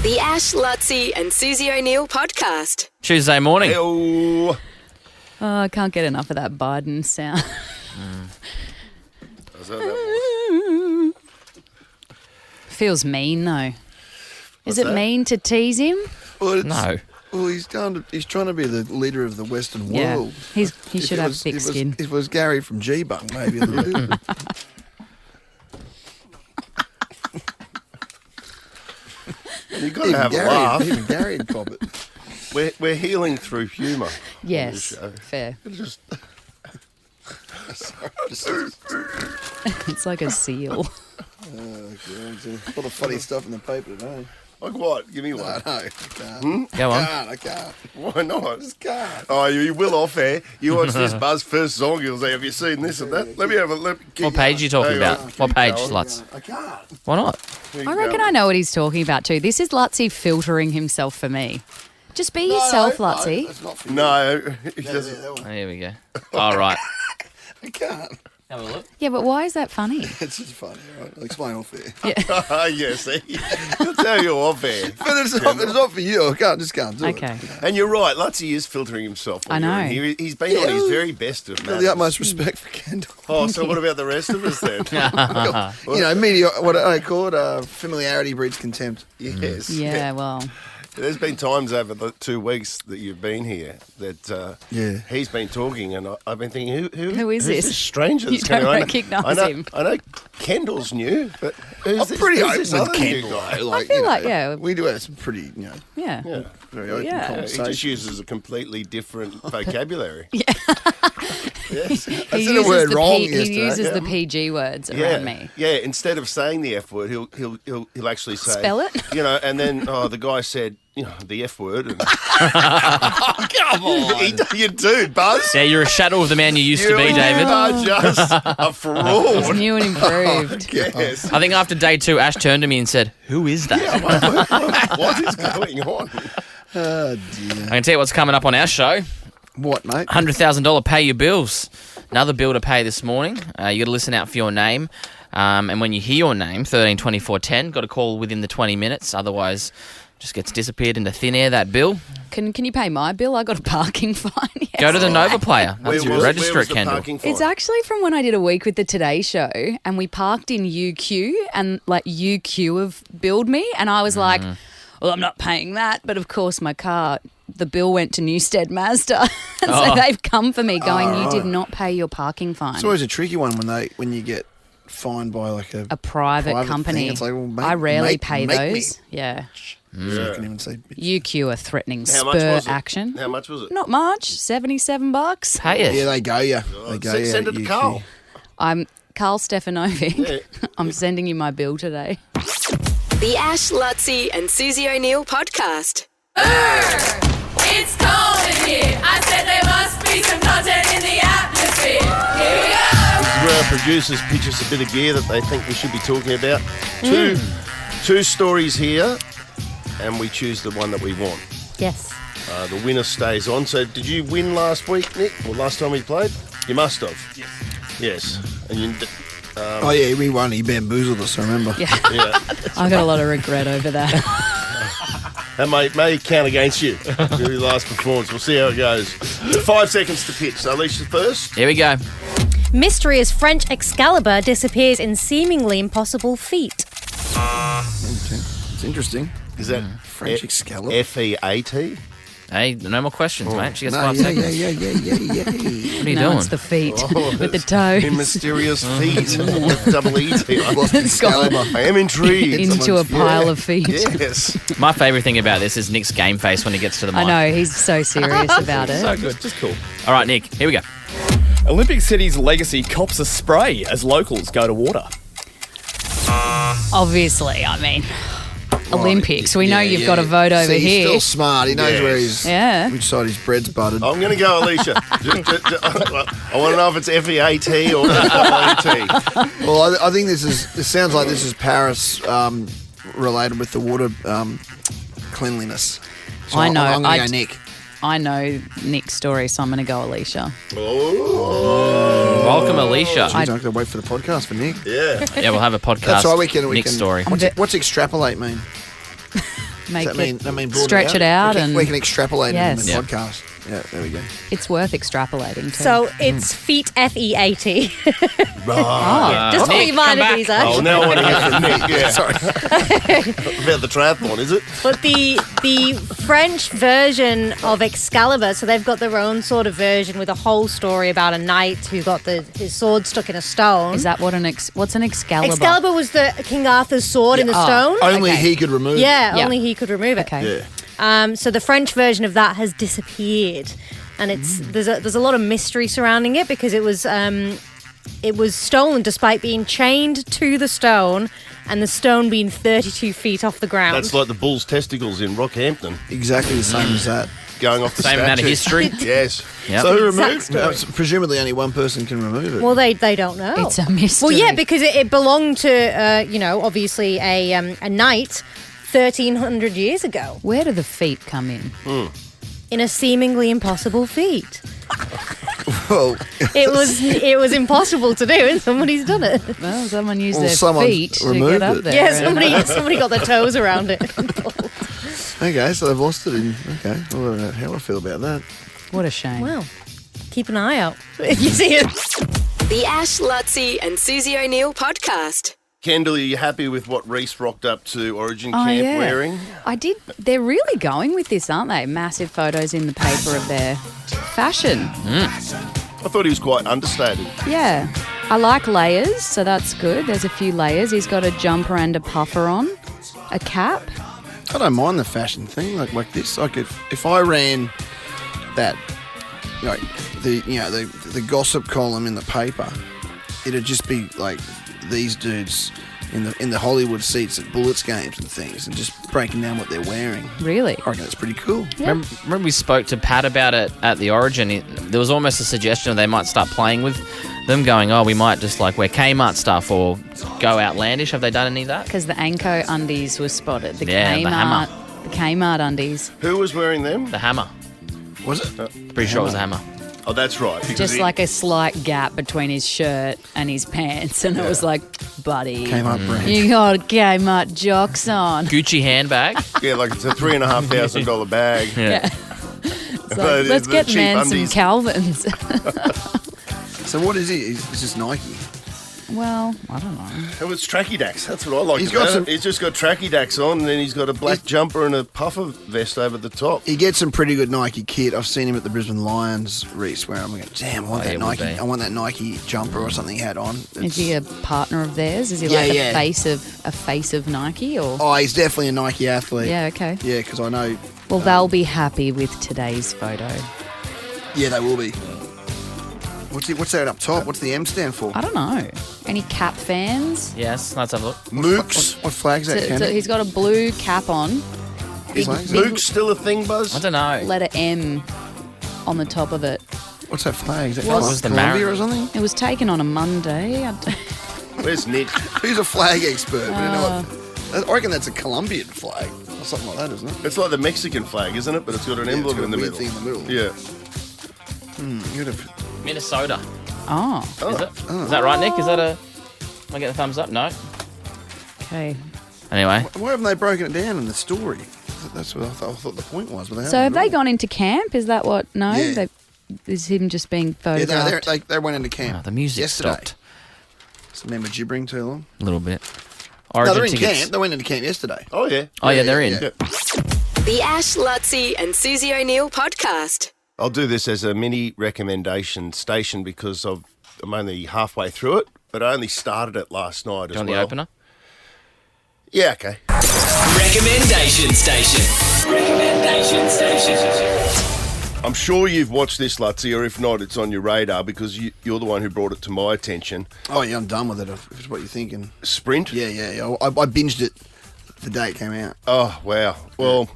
The Ash, Luttsy and Susie O'Neill podcast. Tuesday morning. Hey-o. Oh, I can't get enough of that Biden sound. Feels mean though. Is it mean to tease him? Well, No. Well, he's trying to be the leader of the Western Yeah. world. He If should it have was- thick if it was- skin. If it was Gary from G-Bunk, maybe a little bit. You got to have a laugh. Even Gary would cop it. We're healing through humour. Yes, on this show. fair. Just It's like a seal. There's a lot of funny stuff in the paper today. like what? Give me one. I can't. Go on. I can't. Why not? I just can't. Oh, you will off air. You watch this Buzz first song. You'll say, "Have you seen this and that?" Let me have a look. What page are you talking Hang on. about? What page, going. Lutz? I can't. Why not? I reckon I know what he's talking about too. This is Luttsy filtering himself for me. Just be yourself, Luttsy. That's not for you. No, it Yeah, doesn't. that one. Oh, here we go. All right. I can't. Have a look. Yeah, but why is that funny? It's just funny, all right? I'll explain off there. Yeah, see, I'll tell you off air. But it's not for you. I can't do it. Okay. And you're right. Luttsy is filtering himself. I know. He's been on his very best of Got matters. the utmost respect for Kendall. Oh, so what about the rest of us then? You know, what I call it, familiarity breeds contempt. Yes. Yeah, well, There's been times over the 2 weeks that you've been here that he's been talking, and I've been thinking, Who is who's this? stranger? You that's coming? don't I know- recognise I know, him. I know Kendall's new, but who's I'm this, pretty who's open this with other new Kendall. guy? Though. I feel you know, like, yeah. we do have some pretty, yeah. Yeah. very open Yeah. He conversation. just uses a completely different vocabulary. Yes. I said a word wrong He yesterday. uses the PG words Yeah, around me. yeah. Instead of saying the F word, he'll actually say Spell it? You know, and then the guy said, the F word. And Come on. you do, Buzz. Yeah, you're a shadow of the man you used to be, David. You are just a fraud. New and improved. Yes. I think after day 2, Ash turned to me and said, "Who is that?" What is going on? Oh, dear. I can tell you what's coming up on our show. What, mate? $100,000 pay your bills. Another bill to pay this morning. You got to listen out for your name. And when you hear your name, 13 24 10, got to call within the 20 minutes. Otherwise, just gets disappeared into thin air, that bill. Can you pay my bill? I got a parking fine. Yes. Go to the Nova Player. Where That's was- register where was at the Kendall. parking fine? It's actually from when I did a week with the Today Show, and we parked in UQ, and like UQ have billed me, and I was like, well, I'm not paying that. But of course, my car, the bill went to Newstead Mazda, and so they've come for me, going, you did not pay your parking fine. It's always a tricky one when you get fined by like a private company. thing. It's like, well, I rarely make pay me. those. Yeah. I can even say UQ are threatening How much spur was it? action. How much was it? Not much, $77. Pay it. yeah, they go you. They go you. Send it to UQ. Carl. I'm Carl Stefanovic. Yeah. I'm sending you my bill today. The Ash, Luttsy and Susie O'Neill podcast. It's cold in here. I said there must be some content in the atmosphere. Here we go. This is where our producers pitch us a bit of gear that they think we should be talking about. Two stories here, and we choose the one that we want. Yes. The winner stays on. So, did you win last week, Nick? Or last time we played? You must have. Yes. And you. Oh yeah, we won. He bamboozled us. I remember. Yeah. Yeah. I got a lot of regret over that. That may count against you. Your last performance. We'll see how it goes. 5 seconds to pitch. So, Alicia first. Here we go. Mysterious French Excalibur disappears in seemingly impossible feat. It's interesting. Is that French Excalibur? FEAT? Hey, no more questions, mate. She gets No, 5 yeah, seconds. yeah. What are you No, doing? it's the feet with the toes. In mysterious feet with double ET. Excalibur. I am intrigued. Into a pile of feet. Yes. My favourite thing about this is Nick's game face when he gets to the mic. I know, he's so serious about it. So good. Just cool. All right, Nick, here we go. Olympic City's legacy cops a spray as locals go to water. Obviously, I mean, Olympics. We know Yeah, you've got a vote over See, he's here. still smart. He knows Yes. where he's. Yeah. Which side his bread's buttered. I'm going to go, Alicia. I want to know if it's FEAT or FEAT. Well, I think this sounds like this is Paris related with the water cleanliness. So I know. I'm going to go Nick. I know Nick's story, so I'm going to go Alicia. Welcome, Alicia. Jeez, I have to wait for the podcast for Nick. Yeah. Yeah, we'll have a podcast. That's right. We can. Nick's story. What's extrapolate mean? make Does that mean broaden stretch it out, we can and extrapolate it in the Yes. podcast. Yeah, there we go. it's worth extrapolating too. So it's feet, FEAT. Ah. Just put Nick, your mind come at back. ease, Oh, Ash. now I want to hear from Nick. Yeah. Sorry. About the triathlon, is it? But the French version of Excalibur, so they've got their own sort of version with a whole story about a knight who got his sword stuck in a stone. Is that what's an Excalibur? Excalibur was the King Arthur's sword in the stone. Only Okay. he could remove Yeah, Yeah. only he could remove it. Okay. Yeah. So the French version of that has disappeared, and there's a lot of mystery surrounding it because it was stolen despite being chained to the stone, and the stone being 32 feet off the ground. That's like the bull's testicles in Rockhampton, Exactly the same as that. going off the Same amount of statue. history. Yes. Yep. So who Exact removed story. it? Presumably only one person can remove it. Well, they don't know. It's a mystery. Well, yeah, because it belonged to obviously a knight 1,300 years ago Where do the feet come in? in a seemingly impossible feat. Well, It was impossible to do, and somebody's done it. Well, someone used Well, their someone's feet to removed get up it. there. Yeah, somebody got their toes around it. okay, so they've lost it in. Okay, well, how do I feel about that? What a shame. Well, keep an eye out if you see it. The Ash, Luttsy and Susie O'Neill podcast. Kendall, are you happy with what Reese rocked up to Origin Oh, Camp yeah. wearing? I did. They're really going with this, aren't they? Massive photos in the paper of their fashion. I thought he was quite understated. Yeah. I like layers, so that's good. There's a few layers. He's got a jumper and a puffer on, a cap. I don't mind the fashion thing like this. Like if I ran that, like the gossip column in the paper, it'd just be like these dudes in the Hollywood seats at Bullets games and things, and just breaking down what they're wearing. Really? I reckon it's pretty cool. Remember we spoke to Pat about it at the Origin. There was almost a suggestion they might start playing with them, going, oh, we might just like wear Kmart stuff or go outlandish. Have they done any of that? Because the Anko undies were spotted. The Yeah, the Hammer. The Kmart undies. Who was wearing them? The Hammer. Was it? Pretty sure it was the Hammer. Oh, that's right. because Just he- like a slight gap between his shirt and his pants. And it was like, buddy, Came up brand. you got Kmart jocks on. Gucci handbag. Yeah, like it's a $3,500 bag. Yeah. It's like, The- let's the get cheap men some undies. Calvins. So what is he? It's just Nike. Well, I don't know. Oh, it's tracky dacks. That's what I like. He's got some- He's just got tracky dacks on, and then he's got a black jumper and a puffer vest over the top. He gets some pretty good Nike kit. I've seen him at the Brisbane Lions, Reese, where I'm going, damn, I want Oh, that yeah, it would Nike. be. I want that Nike jumper or something he had on. Is he a partner of theirs? Is he Yeah, like yeah. a face of Nike or? Oh, he's definitely a Nike athlete. Yeah, okay. Yeah, because I know. Well, they'll be happy with today's photo. Yeah, they will be. What's that up top? What's the M stand for? I don't know. Any cap fans? Yes, let's have a look. Mooks. What flag's that, So Candy? he's got a blue cap on. Big, Flags? big Mooks still a thing, Buzz? I don't know. letter M on the top of it. What's that flag? Is that Was- was the Colombia Mar- or something? It was taken on a Monday. Where's Nick? Who's a flag expert? We don't know what, I reckon that's a Colombian flag or something like that, isn't it? It's like the Mexican flag, isn't it? But it's got an Yeah, it's emblem got a in the weird middle. thing in the middle. Yeah. You'd have- Minnesota. Oh, Is it? Is that right, Nick? Is that a... Am I getting a thumbs up? No. okay. Anyway. Why haven't they broken it down in the story? That's what I thought the point was. But they So have haven't they really. gone into camp? Is that what? No? Yeah. Is him just being Yeah, photographed? they went into camp. Oh, the music yesterday. stopped So remember gibbering too long? a little bit. No, Origin they're in tickets. camp. They went into camp yesterday. Oh, yeah. Oh, yeah, they're in. yeah. The Ash, Luttsy and Susie O'Neill podcast. I'll do this as a mini recommendation station because I'm only halfway through it, but I only started it last night Do as you want well. the opener? Yeah, okay. Recommendation station. Recommendation station. I'm sure you've watched this, Luttsy, or if not, it's on your radar because you're the one who brought it to my attention. Oh, yeah, I'm done with it, if it's what you're thinking. Sprint? Yeah. I binged it the day it came out. Oh, wow. Well,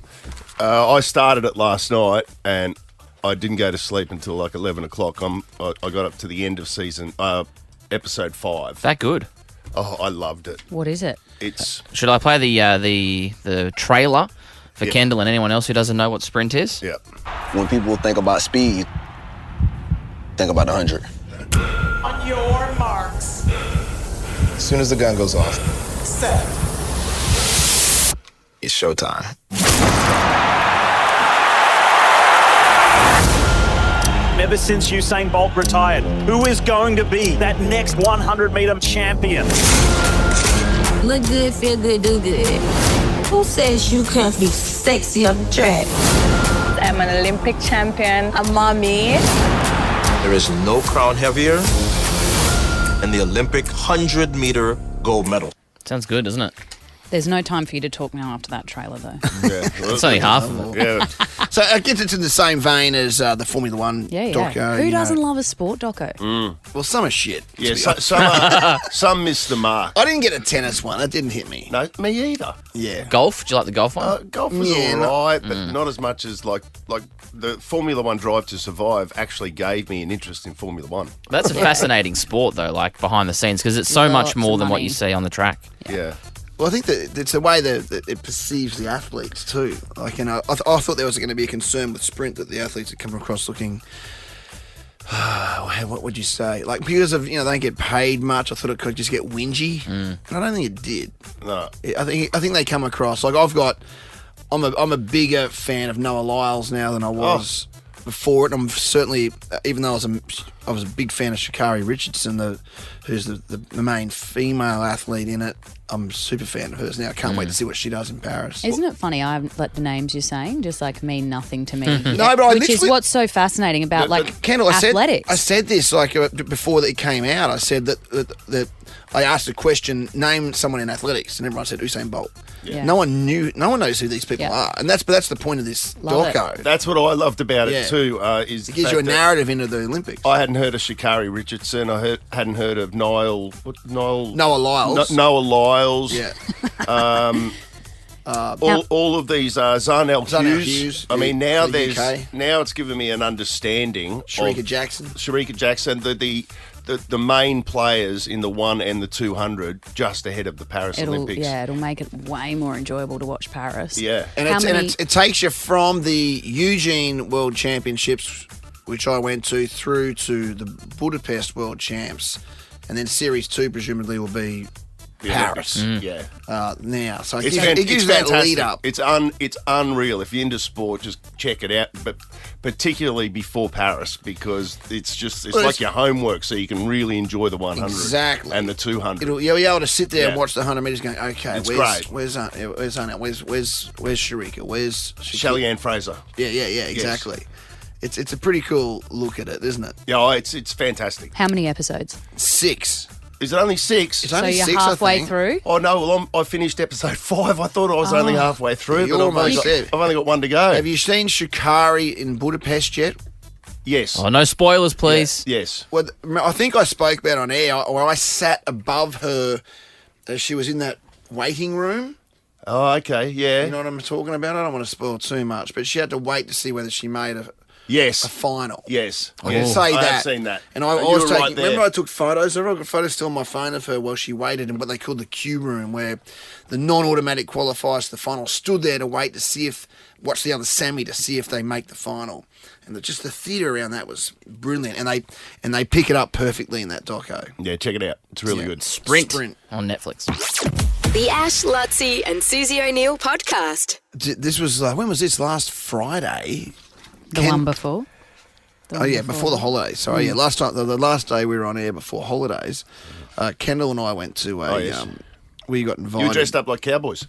I started it last night and I didn't go to sleep until like 11 o'clock. I got up to the end of episode 5. That good. Oh, I loved it. What is it? It's Should I play the trailer for Yeah. Kendall and anyone else who doesn't know what sprint is? yeah. When people think about speed, think about 100. On your marks. As soon as the gun goes off, Set. it's showtime. Ever since Usain Bolt retired, who is going to be that next 100-meter champion? Look good, feel good, do good. Who says you can't be sexy on the track? I'm an Olympic champion, a mommy. There is no crown heavier than the Olympic 100-meter gold medal. Sounds good, doesn't it? There's no time for you to talk now after that trailer, though. Yeah, It's only half of it. Yeah. So I guess it's in the same vein as the Formula One Yeah, yeah. doco. Who doesn't love a sport doco? Well, some are shit. to Yeah, be some missed the mark. I didn't get a tennis one. That didn't hit me. No, me either. Yeah. Golf? Do you like the golf one? Golf was Yeah, all right, but not as much as like the Formula One Drive to Survive actually gave me an interest in Formula One. That's a fascinating sport, though, like behind the scenes, because it's so much Lots more of than what money. you see on the track. Yeah. Well, I think that it's the way that it perceives the athletes too. Like, you know, I thought there was going to be a concern with sprint that the athletes would come across looking. What would you say? Like, because of, you know, they don't get paid much. I thought it could just get whingy, and I don't think it did. No. I think they come across like I'm a bigger fan of Noah Lyles now than I was before it. I'm certainly, even though I was a big fan of Sha'Carri Richardson, who's the main female athlete in it. I'm a super fan of hers now. I can't wait to see what she does in Paris. Isn't it funny? I haven't let the names you're saying just like mean nothing to me. No, but I which is literally- what's so fascinating about like Kendall, athletics. I said this like before that it came out. I said that I asked a question, name someone in athletics, and everyone said Usain Bolt. Yeah. No one knows who these people are, and that's the point of this Love doco. That's what I loved about Yeah. it too. Is It gives you a narrative into the Olympics. I hadn't heard of Sha'Carri Richardson. I hadn't heard of Noah Lyles. Noah Lyles. Yeah. All of these Zarnell Zarnell Hughes. Hughes, I mean, yeah, now for the UK. now it's given me an understanding. Sharika of Jackson. Sharika Jackson, the main players in the 1 and the 200, just ahead of the Paris Olympics. It'll make it way more enjoyable to watch Paris. Yeah. And it takes you from the Eugene World Championships, which I went to, through to the Budapest World Champs, and then Series 2 presumably will be Paris. Yeah. Now, so It's it gives that fantastic. lead up. It's unreal. If you're into sport, just check it out. But particularly before Paris, because it's like your homework, so you can really enjoy the 100 Exactly. and the 200. You'll be able to sit there and Yeah. watch the 100 metres going, okay, It's where's great. Where's Sharika? Where's Shelly-Ann Fraser. Yeah, exactly. It's a pretty cool look at it, isn't it? Yeah, it's fantastic. How many episodes? 6. Is it only 6? It's only so you're 6, halfway I think. through? Oh no! Well, I finished episode 5. I thought I was only halfway through, You're but almost there. I've only got one to go. Have you seen Sha'Carri in Budapest yet? Yes. Oh, no spoilers, please. Yes. Well, I think I spoke about it on air, where I sat above her as she was in that waiting room. Oh, okay. Yeah. You know what I'm talking about? I don't want to spoil too much, but she had to wait to see whether she made a Yes. final. Yes. I can say I that. have seen that. And I You was were taking. right there. Remember, I took photos. I've got photos still on my phone of her while she waited in what they called the queue room, where the non-automatic qualifiers to the final stood there to wait to see watch the other semi to see if they make the final. And just the theatre around that was brilliant. And they pick it up perfectly in that doco. Yeah, check it out. It's really good. Sprint on Netflix. The Ash, Luttsy and Susie O'Neill podcast. This was when was this? Last Friday. The one before? Oh yeah, before the holidays. Sorry, yeah. Last time, the last day we were on air before holidays, Kendall and I went to a. yes. We got invited. You were dressed up like cowboys.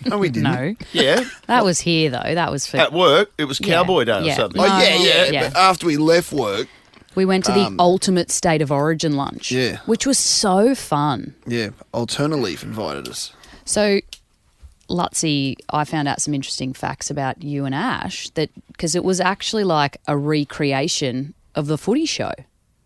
No, we didn't. No. Yeah. That was here, though. That was for... At work, it was Cowboy Day or Yeah. something. Oh No, yeah. But after we left work, We went to the ultimate state of origin lunch. Yeah. Which was so fun. yeah, Alternative invited us. So, Luttsy, I found out some interesting facts about you and Ash, that because it was actually like a recreation of the footy show.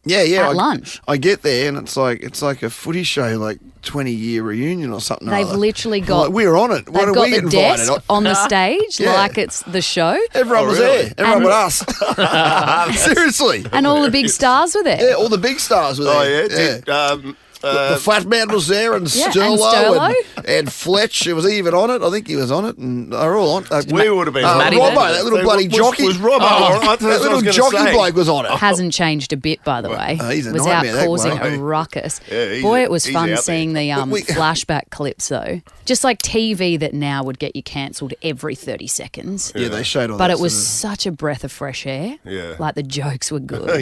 Yeah. At lunch. I get there and it's like a footy show, like 20-year reunion or something. They've literally got... Like, we're on it. Why They've do got we the get invited? desk on the stage Yeah. like it's the show. Everyone was really? there. Everyone but us. Seriously. And all the big stars were there. Yeah, all the big stars were there. Oh, yeah. The fat man was there, and Yeah, and Sterlo, Sterlo. and Fletch. It was even on it. I think he was on it, and they're all on. We would have been. Matty Robbo, there? that little bloody jockey. Was Robbo? Oh, I thought that that's what I little was gonna jockey say. bloke was on it. Hasn't changed a bit, by the way. he's a was out nightmare, that causing bloke. a ruckus. Yeah, he's Boy, a- it was he's fun out seeing the We- flashback clips, though. Just like TV that now would get you cancelled every 30 seconds. Yeah, they showed all But that it was sort such a breath of fresh air. Yeah. Like the jokes were good. of-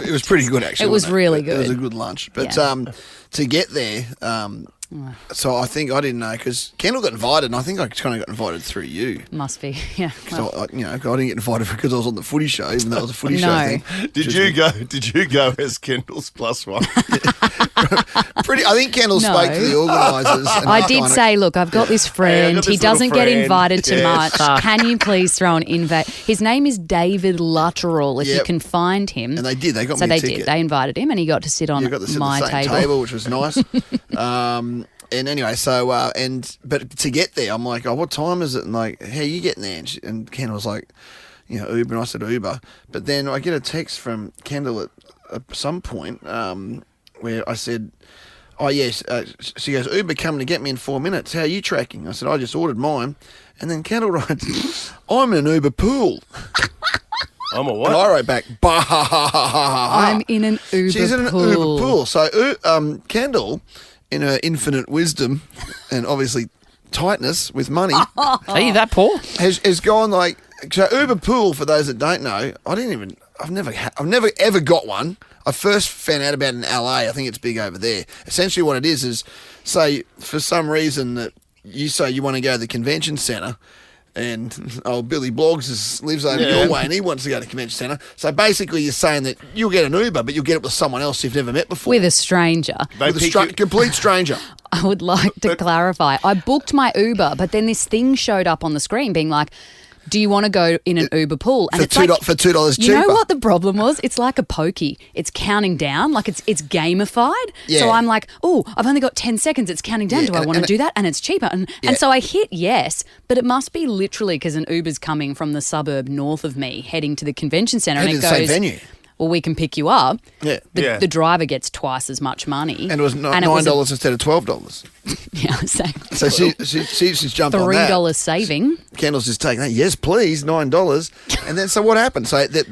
it was pretty good, actually. It was wasn't really It was good. a good lunch. But Yeah. to get there, so I think I didn't know because Kendall got invited, and I think I kind of got invited through you. Must be, yeah. So I didn't get invited because I was on the footy show, even though it was a footy show No. thing. Did you go as Kendall's plus one? I think Kendall No. spoke to the organisers. and I they did kinda- say, look, I've got this friend. got this He little doesn't get friend. invited to Yes. much. Can you please throw an invite? His name is David Luttsy, if you Yep. can find him. And they did. They got So me a they ticket. did. They invited him, and he got to sit on You got to sit my at the same table, which was nice. And anyway, so but to get there, I'm like, oh, what time is it? And like, how are you getting there? And Kendall was like, Uber, and I said Uber. But then I get a text from Kendall at some point where I said, oh yes, she goes, Uber coming to get me in 4 minutes. How are you tracking? I said, I just ordered mine. And then Kendall writes, I'm in an Uber pool. I'm a what? And I wrote back, bah, ha, ha, ha, ha, ha. I'm in an Uber She's in an pool. Uber pool. So Kendall, in her infinite wisdom and obviously tightness with money, Are you that poor? has gone like, so Uber pool, for those that don't know, I've never ever got one. I first found out about it in LA. I think it's big over there. Essentially what it is say for some reason that you say you want to go to the convention centre, and Billy Bloggs lives over your way and he wants to go to the convention centre. So basically you're saying that you'll get an Uber, but you'll get it with someone else you've never met before. With a stranger. With a complete stranger. I would like to clarify. I booked my Uber, but then this thing showed up on the screen being like, do you want to go in an Uber pool? And For it's $2 like, for $2 cheaper. You know what the problem was? It's like a pokey. It's counting down, like it's gamified. Yeah. So I'm like, oh, I've only got 10 seconds. It's counting down. Yeah, Do I want to and- do that? And it's cheaper. And so I hit yes, but it must be literally because an Uber's coming from the suburb north of me, heading to the convention centre, and Heading it to the goes, same venue. well, we can pick you up. Yeah. The driver gets twice as much money. And it was $9 instead of $12. Yeah, so she's jumped on that. $3 saving. Kendall's just taking that. Yes, please, $9. And then so what happened? So the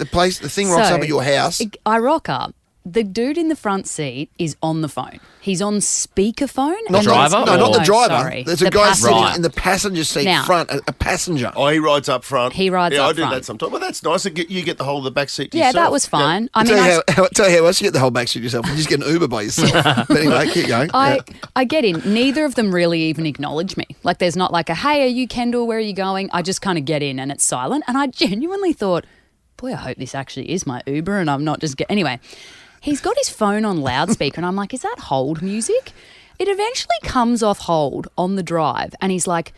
thing rocks up at your house. I rock up. The dude in the front seat is on the phone. He's on speakerphone. Not the driver? No, not the driver. Sorry. There's a The guy passenger. sitting in the passenger seat Now- front, a passenger. Oh, he rides up front. He rides yeah, up I do front. that sometimes. Well, that's nice. You get the whole of the back seat to Yeah, yourself. that was fine. I tell mean, you how else you get the whole back seat yourself. You just get an Uber by yourself. But anyway, keep going. I get in. Neither of them really even acknowledge me. Like, there's not like a, hey, are you Kendall? Where are you going? I just kind of get in and it's silent. And I genuinely thought, boy, I hope this actually is my Uber and I'm not just Anyway, he's got his phone on loudspeaker and I'm like, is that hold music? It eventually comes off hold on the drive and he's like,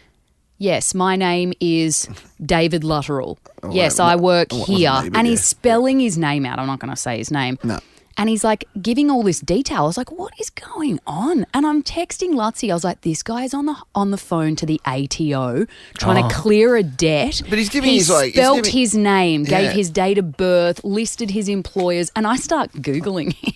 yes, my name is David Luttsy. Yes, I work here. And he's spelling his name out. I'm not going to say his name. No. And he's like giving all this detail. I was like, what is going on? And I'm texting Luttsy. I was like, this guy's on the phone to the ATO trying to clear a debt. But he's giving he his, like, spelt his name, gave Yeah. his date of birth, listed his employers, and I start Googling him.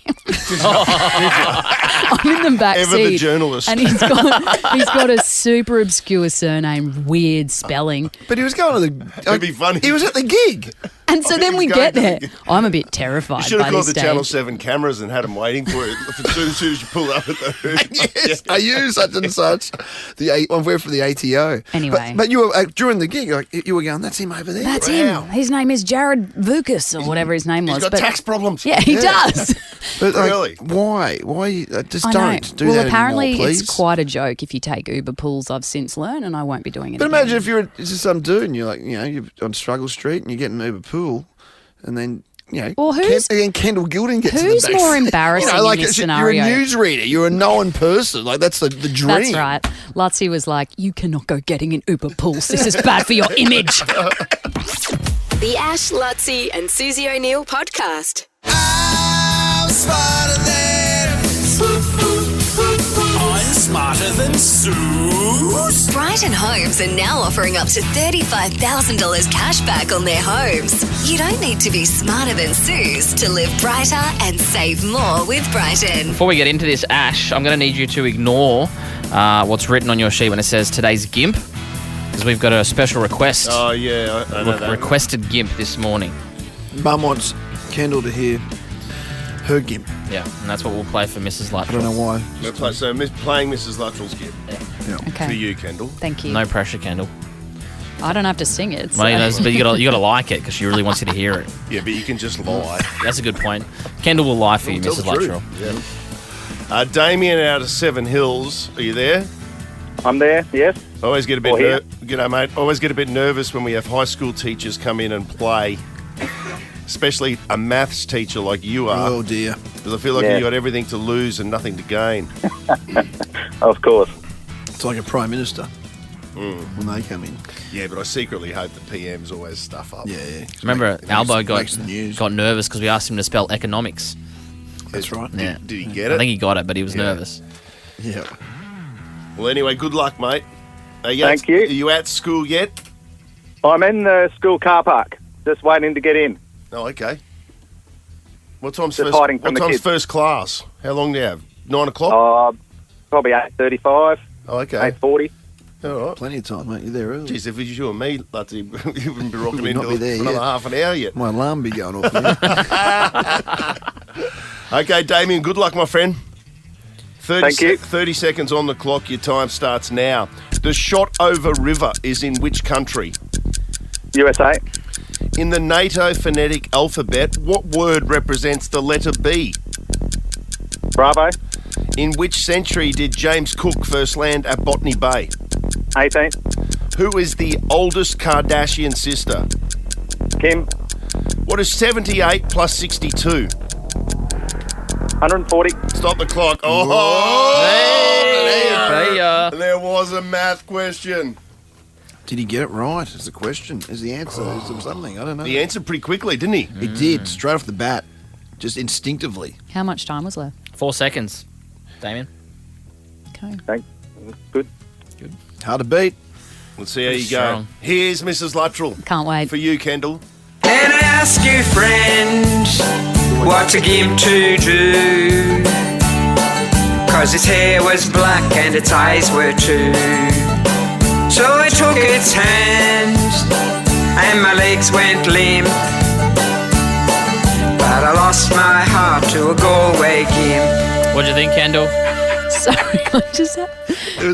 I'm in the back Ever seat. the journalist. And he's got a super obscure surname, weird spelling. But he was going to the... It'd be funny. He was at the gig. And so then we he's get going there. to I'm a bit terrified You should by have called this the stage. Channel 7 cameras and had them waiting for it as soon as you pull up at the Yes, are you such and such? We're for the ATO. Anyway. But you were, during the gig, like, you were going, that's him over there. That's Wow. him. His name is Jared Vukas or whatever his name was. He's got but tax problems. yeah, he does. But like, Really? why? Why? Just I know. don't do well, that apparently anymore, please. it's quite a joke if you take Uber pools. I've since learned, and I won't be doing it. But again. imagine if you're just some dude and you're like, you're on Struggle Street and you get an Uber pool, and then Well, who's- Kendall Gilding gets in the who's back more seat. embarrassing in like this you're scenario? a newsreader, you're a known person. Like that's the dream. That's right. Luttsy was like, "You cannot go getting in Uber pools. This is bad for your image." The Ash, Luttsy and Susie O'Neill podcast. I'm smarter than on Smarter than Suze? Brighton Homes are now offering up to $35,000 cash back on their homes. You don't need to be smarter than Suze to live brighter and save more with Brighton. Before we get into this, Ash, I'm going to need you to ignore what's written on your sheet when it says today's GIMP, because we've got a special request. Oh, yeah, I know that. Requested GIMP this morning. Mum wants Kendall to hear her GIMP. Yeah, and that's what we'll play for Mrs. Luttrell. I don't know why. We're playing Mrs. Luttrell's GIMP. Yeah. Okay. For you, Kendall. Thank you. No pressure, Kendall. I don't have to sing it. So. Well, but you got to like it because she really wants you to hear it. Yeah, but you can just lie. That's a good point. Kendall will lie for you, Tell Mrs. the truth. Luttrell. Yeah. Damien out of Seven Hills. Are you there? I'm there, yes. Always get a bit g'day, mate. Always get a bit nervous when we have high school teachers come in and play, especially a maths teacher like you are. Oh, dear. Because I feel like you got everything to lose and nothing to gain. Of course. It's like a Prime Minister when they come in. Yeah, but I secretly hope the PMs always stuff up. Yeah. Remember, Albo got the news. nervous because we asked him to spell economics. That's right. Yeah. Did he get it? I think he got it, but he was nervous. Yeah. Well, anyway, good luck, mate. Thank you. Are you at school yet? I'm in the school car park, just waiting to get in. Oh, okay. What time's Just hiding from the kids. first class? How long do you have? 9 o'clock? Probably 8:35, Oh, okay. 8:40. All right. Plenty of time, mate. You're there early. Jeez, if it was you and me, Luttsy, you wouldn't be rocking Would into not be there for another yet. half an hour yet. My alarm be going off now. Okay, Damien, good luck, my friend. 30 30 seconds on the clock. Your time starts now. The Shotover River is in which country? USA. In the NATO phonetic alphabet, what word represents the letter B? Bravo. In which century did James Cook first land at Botany Bay? 18. Who is the oldest Kardashian sister? Kim. What is 78 plus 62? 140. Stop the clock. There was a math question. Did he get it right? Is the question. Is the answer? Is there something? I don't know. He answered pretty quickly, didn't he? He did, straight off the bat. Just instinctively. How much time was left? 4 seconds. Damien? Okay. Thanks. Good. Hard to beat. Let's see how you Strong. go. Here's Mrs. Luttrell. Can't wait. For you, Kendall. Can I ask you, friend, what a GIMP to do? 'Cause its hair was black and its eyes were too. So I took its hand and my legs went limp. But I lost my heart to a Galway GIMP. What'd you think, Kendall? Sorry, I just had...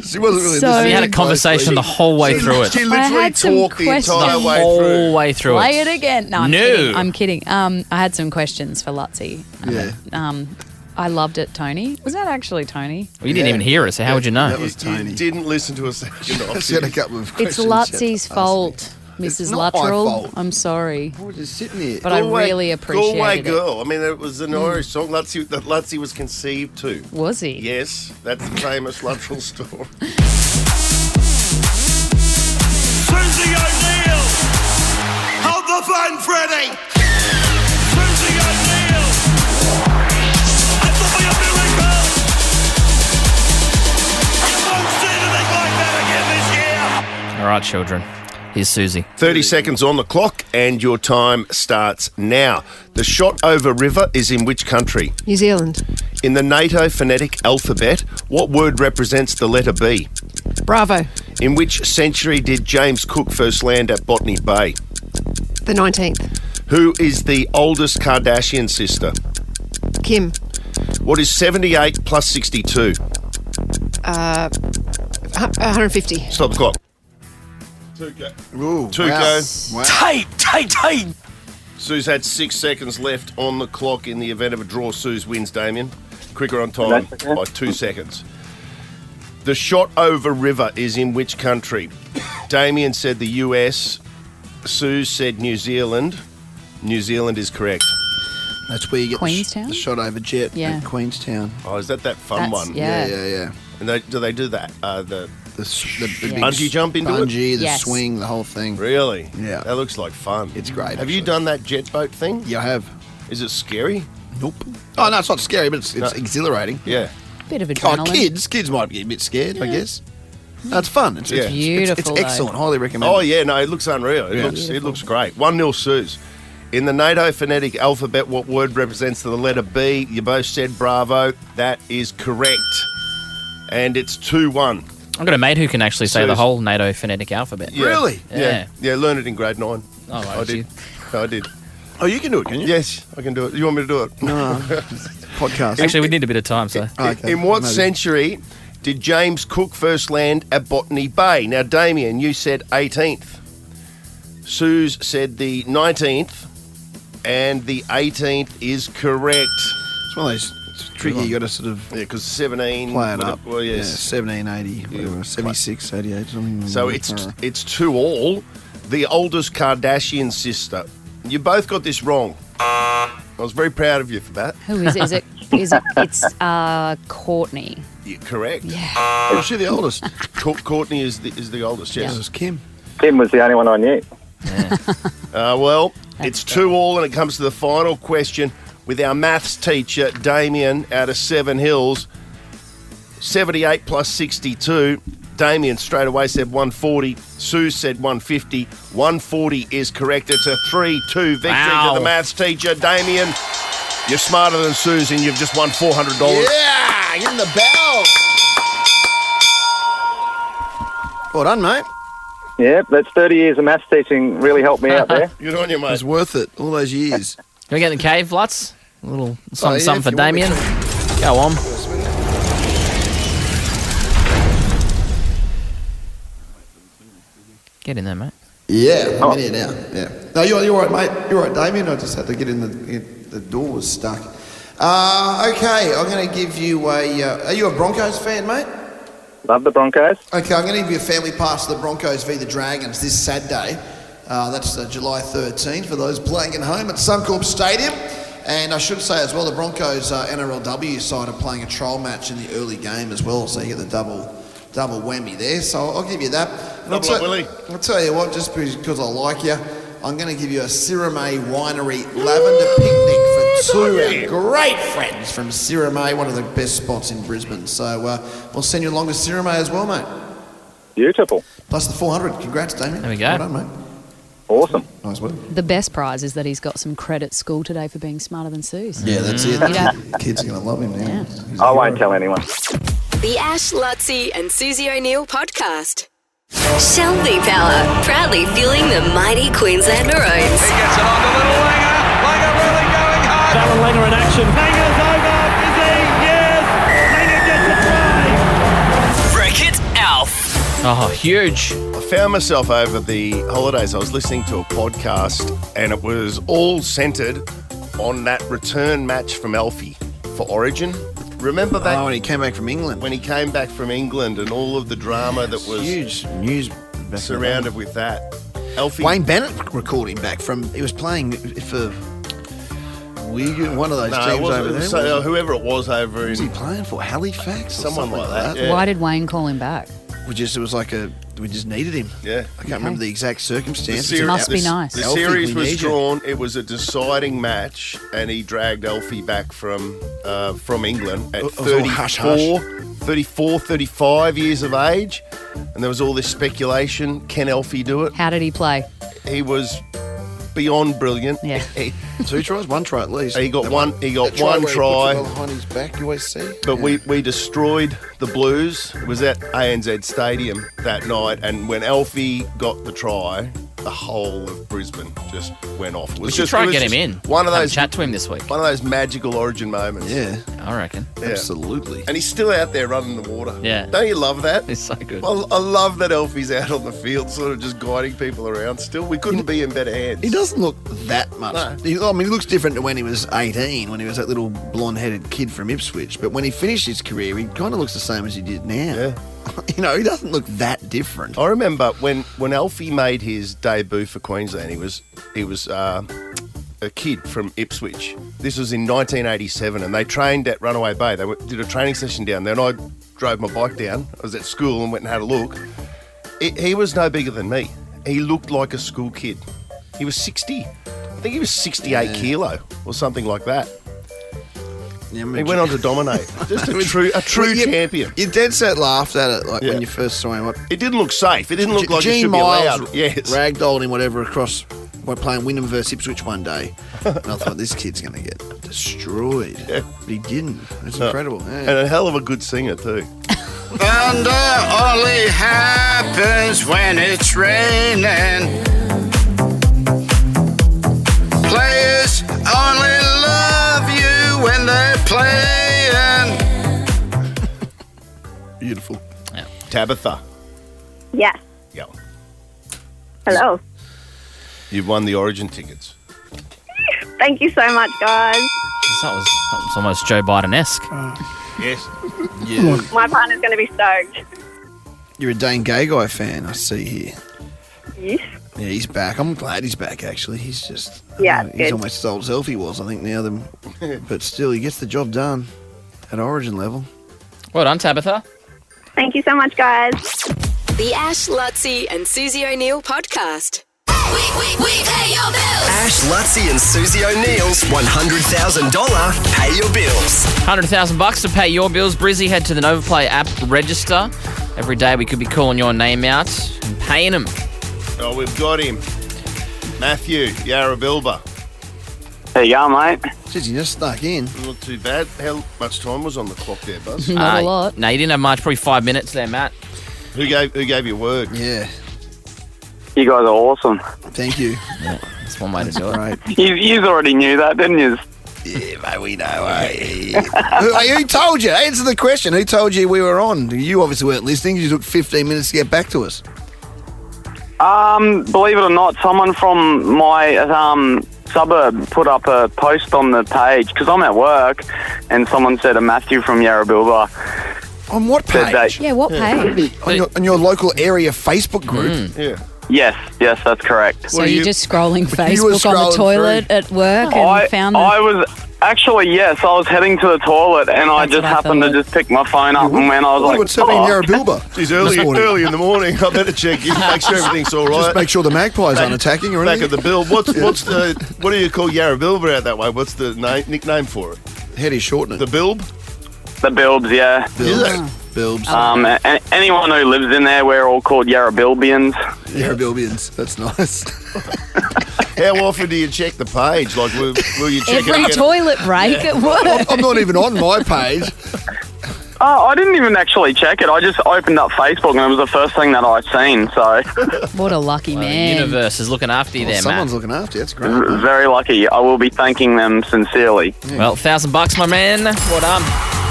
She wasn't really So- We had a conversation the whole way through it. She I literally had some talked the entire questions. way Whole through. way through Play it. it again. No, I'm No. kidding. I'm kidding. I had some questions for Luttsy. Yeah. I loved it, Tony. Was that actually Tony? Well, you didn't even hear it, so how would you know? That was Tony. You didn't listen to a second of I said a couple of It's questions. Lutsy's fault, It's Mrs. not my Luttrell. fault. I'm sorry. I was just sitting there. But I really appreciated Galway it. Girl. I mean, it was an Irish song that Luttsy was conceived to. Was he? Yes, that's the famous Luttrell story. Susie O'Neill! Hold the phone, Freddie! Susie O'Neill! I thought we had a miracle! You won't see anything like that again this year! All right, children. Here's Susie. 30 seconds on the clock, and your time starts now. The Shotover River is in which country? New Zealand. In the NATO phonetic alphabet, what word represents the letter B? Bravo. In which century did James Cook first land at Botany Bay? The 19th. Who is the oldest Kardashian sister? Kim. What is 78 plus 62? 150. Stop the clock. Two go. Ooh, Two wow. go. Wow. Tight! Sue's had 6 seconds left on the clock. In the event of a draw, Sue's wins, Damien. Quicker on time That's okay. by 2 seconds. The Shotover River is in which country? Damien said the US. Sue said New Zealand. New Zealand is correct. That's where you get Queenstown? the shot over jet Yeah. at Queenstown. Oh, is that fun That's- one? yeah. Yeah. And do they do that? The The big bungee jump into it? bungee, the Yes. swing, the whole thing. Really? Yeah. That looks like fun. It's great, Have you actually. done that jet boat thing? Yeah, I have. Is it scary? Nope. Oh, no, it's not scary, but it's No. exhilarating. Yeah. Bit of Oh, adrenaline. kids might get a bit scared, I guess. No, it's fun. It's beautiful, It's excellent. though. Highly recommend. Oh, yeah, no, it looks unreal. Yeah. It looks great. 1-0 Suze. In the NATO phonetic alphabet, what word represents the letter B? You both said bravo. That is correct. And it's 2-1. I've got a mate who can actually say the Suze. whole NATO phonetic alphabet. Yeah. Really? Yeah, learned it in grade 9. Oh, right, I did. you- I did. Oh, you can do it, can you? Yes, I can do it. You want me to do it? No. Podcast. Actually, we need a bit of time, so. Okay, In what maybe. century did James Cook first land at Botany Bay? Now, Damien, you said 18th. Suze said the 19th, and the 18th is correct. It's one of those. It's tricky. You got to sort of Yeah, because 17. play it up. Well, yes. 1780, whatever, 76, 88, something. So it's 2-all. The oldest Kardashian sister. You both got this wrong. I was very proud of you for that. Who is it? It's Courtney. You're correct. Yeah. Is she the oldest? Courtney is the oldest. Yes. This is Kim. Kim was the only one I knew. Well, it's 2-all, and it comes to the final question with our maths teacher, Damien, out of Seven Hills. 78 plus 62. Damien straight away said 140. Sue said 150. 140 is correct. It's a 3-2 victory Wow. to the maths teacher. Damien, you're smarter than Susan. You've just won $400. Yeah, in the bell. Well done, mate. Yeah, that's 30 years of maths teaching really helped me out there. Good on you, It mate. was worth it. All those years. Can we get in the cave, Lutz? A little something, yeah, something if for you want me Damien. Go on. Get in there, mate. Yeah, I'm in here now. Yeah. No, you're right, mate. You're right, Damien. I just had to get in the door was stuck. Okay, I'm going to give you a. Are you a Broncos fan, mate? Love the Broncos. Okay, I'm going to give you a family pass to the Broncos v the Dragons this Saturday. That's July 13th for those playing at home at Suncorp Stadium. And I should say as well, the Broncos NRLW side are playing a trial match in the early game as well, so you get the double whammy there. So I'll give you that. And I'll tell you what, just because I like you, I'm going to give you a Sirame Winery Lavender Picnic for two great friends from Sirame, one of the best spots in Brisbane. So we'll send you along to Sirame as well, mate. Beautiful. Plus the 400. Congrats, Damien. There we go. Well done, mate. Awesome. Nice work. The best prize is that he's got some credit at school today for being smarter than Suze. Yeah, that's it. You know, Kids are going to love him now. He's I a won't hero. tell anyone. The Ash, Luttsy and Susie O'Neill podcast. Shell V-Power, proudly fueling the mighty Queensland Maroons. He gets it on to little Langer. Langer really going hard. Darren Langer in action. Langer's over. Is he? Yes. Langer gets a try. Break it, Alf. Oh, huge. I found myself over the holidays, I was listening to a podcast, and it was all centred on that return match from Alfie for Origin. Remember that? Oh, when he came back from England. When he came back from England and all of the drama that was Huge news back surrounded with that. Alfie, Wayne Bennett recalled him back from. He was playing for Wigan, one of those no, it teams wasn't, over there. so, whoever it was over Who was he in playing for? Halifax, or someone something like that. Yeah. Why did Wayne call him back? We just needed him. Yeah. I can't remember the exact circumstances. seri- Must be nice. The Alfie, series we was need you. drawn. It was a deciding match, and he dragged Alfie back from England at It was all hush, hush. 34, 35 years of age. And there was all this speculation. Can Alfie do it? How did he play? He was beyond brilliant. Yeah. Two tries, one try at least. He got That one. He got that one where he try. puts it behind his back. You always see. But Yeah. we destroyed the Blues. It was at ANZ Stadium that night, and when Alfie got the try, the whole of Brisbane just went off. It was We should just, try it and was get him just in. One of Have a those chat to him this week. One of those magical Origin moments. Yeah, I reckon. Yeah. absolutely. And he's still out there running the water. Yeah. Don't you love that? It's so good. I love that Alfie's out on the field, sort of just guiding people around. Still, we couldn't be in better hands. He doesn't look that much. No. He looks different to when he was 18, when he was that little blonde-headed kid from Ipswich. But when he finished his career, he kind of looks the same as he did now. Yeah. He doesn't look that different. I remember when Alfie made his debut for Queensland, he was a kid from Ipswich. This was in 1987, and they trained at Runaway Bay. They did a training session down there, and I drove my bike down. I was at school and went and had a look. He was no bigger than me. He looked like a school kid. He was 60. I think he was 68 kilo or something like that. Yeah, He went on to dominate. Just a true champion. You dead set laughed at it when you first saw him. It didn't look safe. It didn't look like it Gene should be Miles allowed. Yes. ragdolled him whatever across by playing Wyndham versus Ipswich one day. And I thought, this kid's going to get destroyed. Yeah. But he didn't. It's incredible. Yeah. And a hell of a good singer, too. Thunder only happens when it's raining. Players only love you when they're playing. Beautiful. Yeah. Tabitha. Yes. Yeah. Hello. You've won the Origin tickets. Thank you so much, guys. That was almost Joe Biden-esque. Yes. Yeah. My partner's going to be stoked. You're a Dane Gagai fan, I see here. Yes. Yeah, he's back. I'm glad he's back, actually. He's just... Yeah, he's good. almost as old as Elfie was, I think, now. But still, he gets the job done at Origin level. Well done, Tabitha. Thank you so much, guys. The Ash, Luttsy and Susie O'Neill podcast. We pay your bills. Ash, Luttsy and Susie O'Neill's $100,000 Pay Your Bills. $100,000 to pay your bills. Brizzy, head to the Novaplay app, register. Every day we could be calling your name out and paying them. Oh, we've got him. Matthew, Yarrabilba. There you go, mate. Jeez, you just stuck in. Not too bad. How much time was on the clock there, Buzz? Not a lot. No, you didn't have much. Probably 5 minutes there, Matt. Who gave you word? Yeah. You guys are awesome. Thank you. Yeah, that's one way to do it. Right. You already knew that, didn't you? Yeah, mate, we know. Who told you? Answer the question. Who told you we were on? You obviously weren't listening. You took 15 minutes to get back to us. Believe it or not, someone from my suburb put up a post on the page because I'm at work, and someone said a Matthew from Yarrabilba. On what page? Yeah, what page? On your local area Facebook group? Yeah. Yes, that's correct. So you're just scrolling You were Facebook on the scrolling toilet at work and found the... I was actually, yes, I was heading to the toilet and I just happened to just pick my phone up and when I was like, What's happening in Yarrabilba? Geez, early in the morning. I better check in, make sure everything's all right. Just make sure the magpies aren't attacking or anything. Back at the bill. What do you call Yarrabilba out that way? What's the nickname for it? How do you shorten it? The bilb? The Bilbs, yeah. Bilbs. Anyone who lives in there, we're all called Yarrabilbians. Yarrabilbians. That's nice. How often do you check the page? Like, will you check Every it again? toilet break at work. I'm not even on my page. Oh, I didn't even actually check it. I just opened up Facebook and it was the first thing that I'd seen. So What a lucky The man. universe is looking after you there, Someone's Matt. looking after you. That's great. very lucky. I will be thanking them sincerely. Well, $1,000, my man. Well done.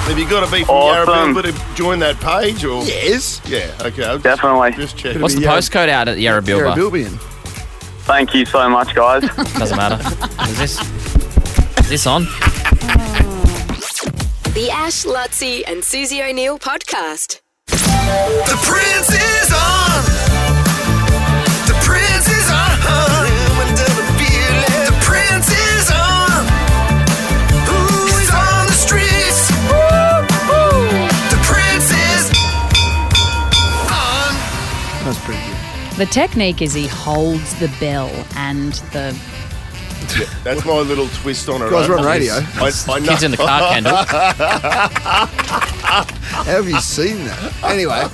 Have you got to be from Awesome. Yarrabilba to join that page? Or? Yes. Yeah, okay. I'll Definitely. Just check. What's the postcode out at Yarrabilba? Yarrabilbian. Thank you so much, guys. Doesn't matter. Is this on? The Ash, Luttsy and Susie O'Neill podcast. The Prince is on. The Prince is on. The Prince is on. Ooh, he's on the streets. The Prince is on. That's pretty good. The technique is he holds the bell and the... Yeah, that's my little twist on it. Guys, we're on radio. I know. Kids in the car, Kendall. How have you seen that? Anyway,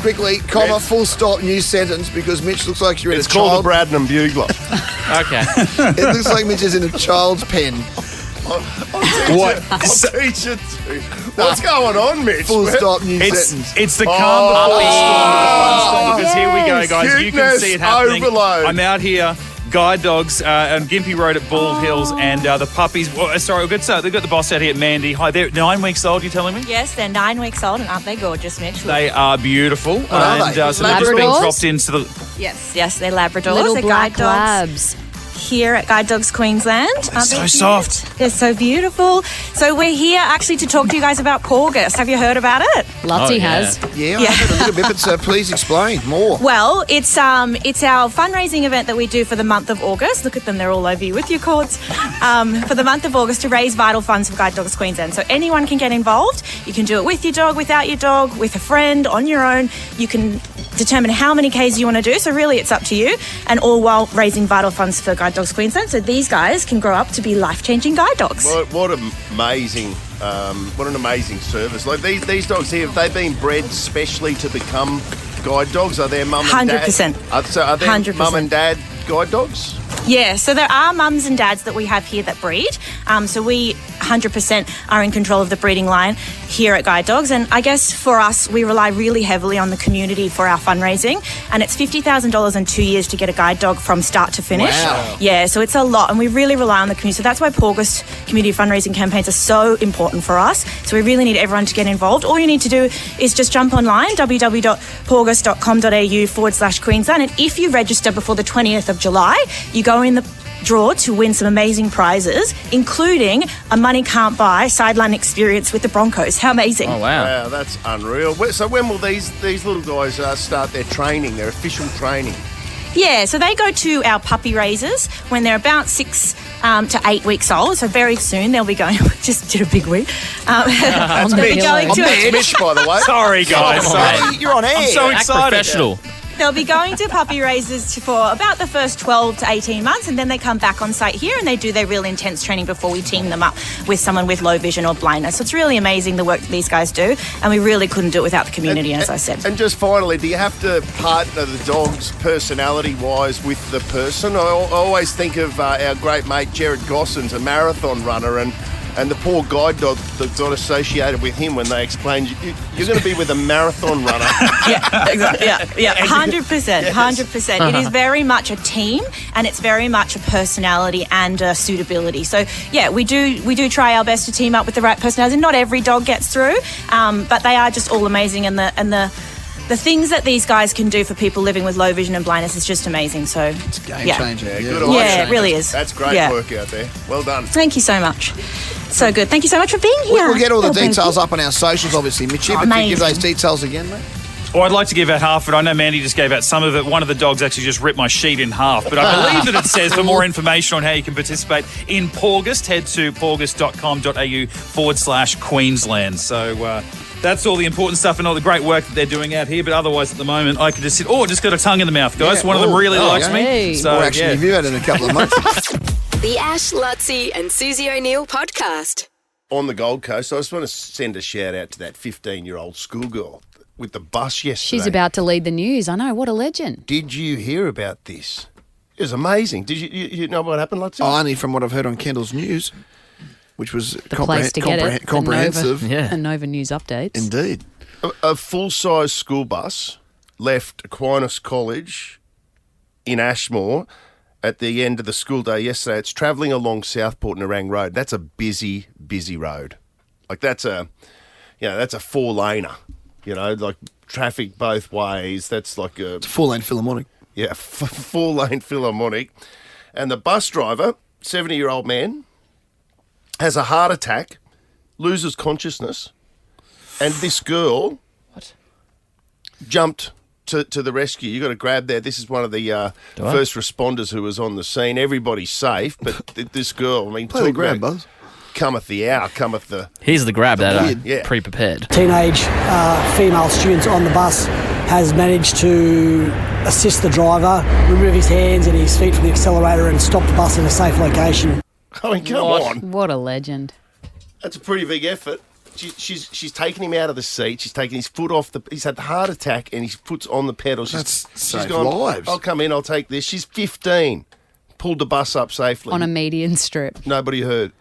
quickly, comma, full stop, new sentence, because Mitch looks like you're in It's a called the child... Bradnam Bugler. Okay. It looks like Mitch is in a child's pen. What? What's going on, Mitch? Full stop, new It's sentence. the calm before the storm, because here we go, yes. guys. You can Cuteness see it happening. overload. I'm out here. Guide dogs on Gympie Road at Bald Hills, and the puppies. Sorry, they've got the boss out here, Mandy. Hi, they're 9 weeks old. You're telling me? Yes, they're 9 weeks old, and aren't they gorgeous, Mitch? They are beautiful, are they? so they've just been Labradors? dropped into the. Yes, they're Labradors. Little they're black guide dogs labs. here at Guide Dogs Queensland. Aren't so they cute? soft. They're so beautiful. So we're here actually to talk to you guys about Porgus. Have you heard about it? Luttsy yeah. has. Yeah, I heard a little bit, but please explain more. Well, it's our fundraising event that we do for the month of August. Look at them, they're all over you with your cords. For the month of August to raise vital funds for Guide Dogs Queensland. So anyone can get involved. You can do it with your dog, without your dog, with a friend, on your own. You can determine how many Ks you want to do. So really it's up to you, and all while raising vital funds for Guide Dogs Queensland. So these guys can grow up to be life-changing guide dogs. What an amazing service. Like these dogs here, have they been bred specially to become guide dogs? Are there mum and dad? 100%. So are there 100%. mum and dad guide dogs? Yeah, so there are mums and dads that we have here that breed. So we 100% are in control of the breeding line here at Guide Dogs. And I guess for us, we rely really heavily on the community for our fundraising. And it's $50,000 in 2 years to get a guide dog from start to finish. Wow. Yeah, so it's a lot. And we really rely on the community. So that's why August community fundraising campaigns are so important for us. So we really need everyone to get involved. All you need to do is just jump online, www.paugust.com.au/Queensland. And if you register before the 20th of July, you go in the draw to win some amazing prizes, including a money can't buy sideline experience with the Broncos. How amazing. Oh, wow. Wow, that's unreal. So when will these little guys start their training, their official training? Yeah, so they go to our puppy raisers when they're about 6 to 8 weeks old. So very soon they'll be going. Just did a big week. That's Mitch. That's Mitch, by the way. Sorry, guys. Sorry. You're on air. I'm so excited. Professional. They'll be going to puppy raisers for about the first 12 to 18 months, and then they come back on site here and they do their real intense training before we team them up with someone with low vision or blindness. So it's really amazing the work that these guys do, and we really couldn't do it without the community, as I said. And just finally, do you have to partner the dogs personality-wise with the person? I always think of our great mate Jared Gossens, a marathon runner, and the poor guide dog that got associated with him when they explained you're going to be with a marathon runner. Yeah, exactly. Yeah, 100%. 100%. It is very much a team, and it's very much a personality and a suitability. So yeah, we do try our best to team up with the right personality. Not every dog gets through, but they are just all amazing, and the things that these guys can do for people living with low vision and blindness is just amazing. So it's game changing. Yeah, good on you. you. It really is. That's great work out there. Well done. Thank you so much. So good. Thank you so much for being here. We'll get all the details up on our socials, obviously, Mitchie. But can you give those details again, mate? Well, I'd like to give out half of it. I know Mandy just gave out some of it. One of the dogs actually just ripped my sheet in half. But I believe that it says for more information on how you can participate in Paugust, head to paugust.com.au/Queensland. So that's all the important stuff and all the great work that they're doing out here. But otherwise, at the moment, I could just sit, just got a tongue in the mouth, guys. Yeah. One of them really likes me. So, more action have you had in a couple of months? The Ash, Luttsy and Susie O'Neill podcast. On the Gold Coast, I just want to send a shout out to that 15-year-old schoolgirl with the bus yesterday. She's about to lead the news. I know, what a legend. Did you hear about this? It was amazing. Did you know what happened, Luttsy? Only from what I've heard on Kendall's News, which was the place to get it. Comprehensive. The Nova News updates. Indeed. A full-size school bus left Aquinas College in Ashmore at the end of the school day yesterday. It's travelling along Southport Nerang Road. That's a busy, busy road. Like that's a 4-laner. Like traffic both ways. That's like it's a 4-lane Philharmonic. Yeah, 4-lane Philharmonic. And the bus driver, 70-year-old man, has a heart attack, loses consciousness, and this girl jumped to the rescue. You got to grab there. This is one of the first responders who was on the scene. Everybody's safe, but this girl, play the grab, Buzz. Cometh the hour, cometh the... Here's the grab that Yeah. pre-prepared. Teenage female students on the bus has managed to assist the driver, remove his hands and his feet from the accelerator and stop the bus in a safe location. I mean, come on. What a legend. That's a pretty big effort. She's taken him out of the seat. She's taken his foot off he's had the heart attack and his foot's on the pedal. That's she's saved gone, lives. I'll come in, I'll take this. She's 15. Pulled the bus up safely. On a median strip. Nobody hurt.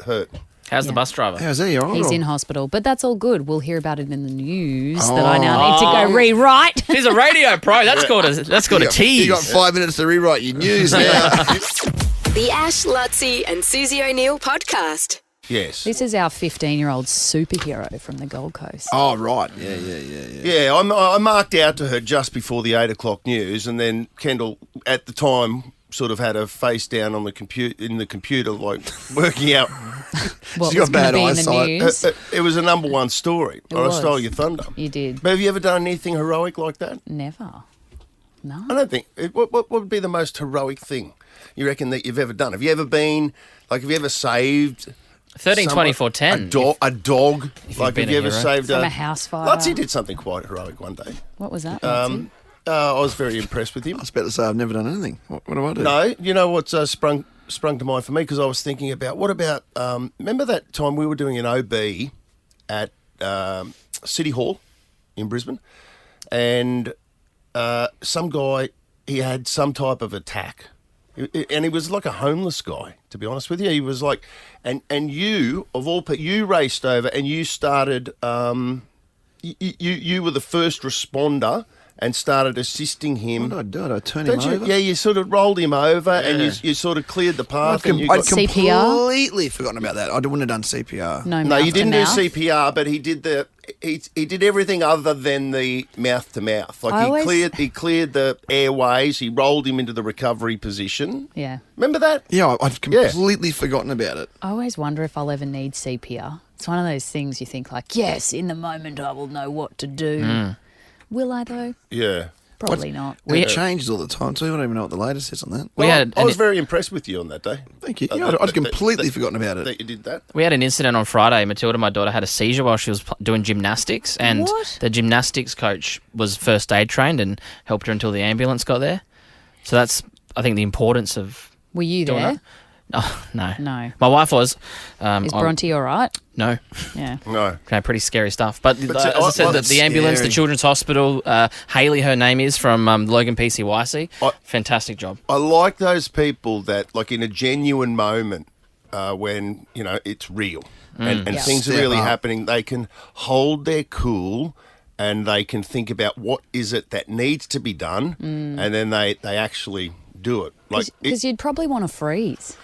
How's the bus driver? How's he? All right? He's in hospital, but that's all good. We'll hear about it in the news that I now need to go rewrite. He's a radio pro. That's called a tease. You got 5 minutes to rewrite your news now. The Ash, Luttsy and Susie O'Neill podcast. Yes. This is our 15-year-old superhero from the Gold Coast. Oh, right. Yeah. Yeah, I marked out to her just before the 8 o'clock news, and then Kendall, at the time, sort of had her face down on the computer, like working out. She's got bad eyesight. It was a number one story. I stole your thunder. You did. But have you ever done anything heroic like that? Never. No. I don't think. What would be the most heroic thing you reckon that you've ever done? Have you ever been, have you ever saved 13, 24, 10. a dog? If like, have been you a ever hero. saved From a house fire. Luttsy did something quite heroic one day. What was that, Luttsy? I was very impressed with him. I was about to say I've never done anything. What do I do? No, you know what's sprung to mind for me, because I was thinking about, what about, remember that time we were doing an OB at City Hall in Brisbane, and some guy, he had some type of attack, and he was like a homeless guy, to be honest with you. He was like, and you, of all people, you raced over and you started, you were the first responder and started assisting him. What did I do? I turned him over? Yeah, you sort of rolled him over and you sort of cleared the path. I'd completely forgotten about that. I wouldn't have done CPR. No, you didn't do CPR, but he did he did everything other than the mouth to mouth. Like he cleared the airways. He rolled him into the recovery position. Yeah. Remember that? Yeah, I'd completely forgotten about it. I always wonder if I'll ever need CPR. It's one of those things you think like, yes, in the moment I will know what to do. Will I though? Yeah. Probably not. It changes all the time, so I don't even know what the latest is on that. I was very impressed with you on that day. Thank you. I'd completely forgotten about it. That you did that. We had an incident on Friday. Matilda, my daughter, had a seizure while she was doing gymnastics, and the gymnastics coach was first aid trained and helped her until the ambulance got there. So that's, I think, the importance of. Were you doing there? that. Oh, no. No. My wife was. Is Bronte all right? No. Yeah. No. Okay, pretty scary stuff. But see, as I said, the ambulance, the Children's Hospital, Hayley, her name is, from Logan PCYC. Fantastic job. I like those people that, like, in a genuine moment when, you know, it's real and things are really happening, they can hold their cool and they can think about what is it that needs to be done, and then they actually do it. Because you'd probably want to freeze.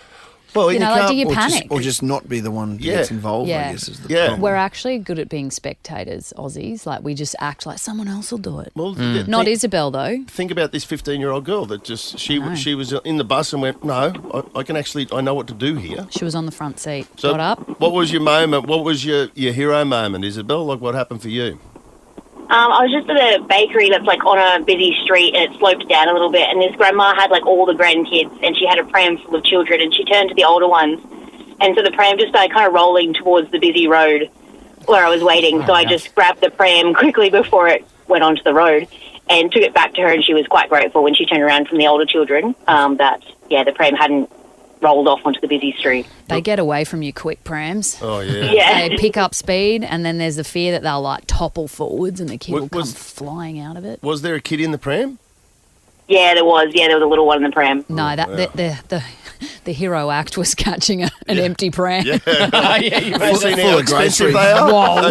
Well, you know, like, do you panic? Or just not be the one that gets involved, I guess, is the problem. We're actually good at being spectators, Aussies. Like, we just act like someone else will do it. Well, Not Isabel, though. Think about this 15-year-old girl that just, she was in the bus and went, no, I know what to do here. She was on the front seat. So got up. What was your moment? What was your hero moment, Isabel? Like, what happened for you? I was just at a bakery that's like on a busy street and it sloped down a little bit, and this grandma had like all the grandkids and she had a pram full of children, and she turned to the older ones, and so the pram just started kind of rolling towards the busy road where I was waiting. So I just grabbed the pram quickly before it went onto the road and took it back to her, and she was quite grateful when she turned around from the older children that the pram hadn't rolled off onto the busy street. They get away from you quick, prams. Oh, yeah. Yeah. They pick up speed, and then there's the fear that they'll, like, topple forwards and the kid will come flying out of it. Was there a kid in the pram? Yeah, there was. Yeah, there was a little one in the pram. No, the hero act was catching an empty pram. Yeah. You've seen how expensive they are? Whoa.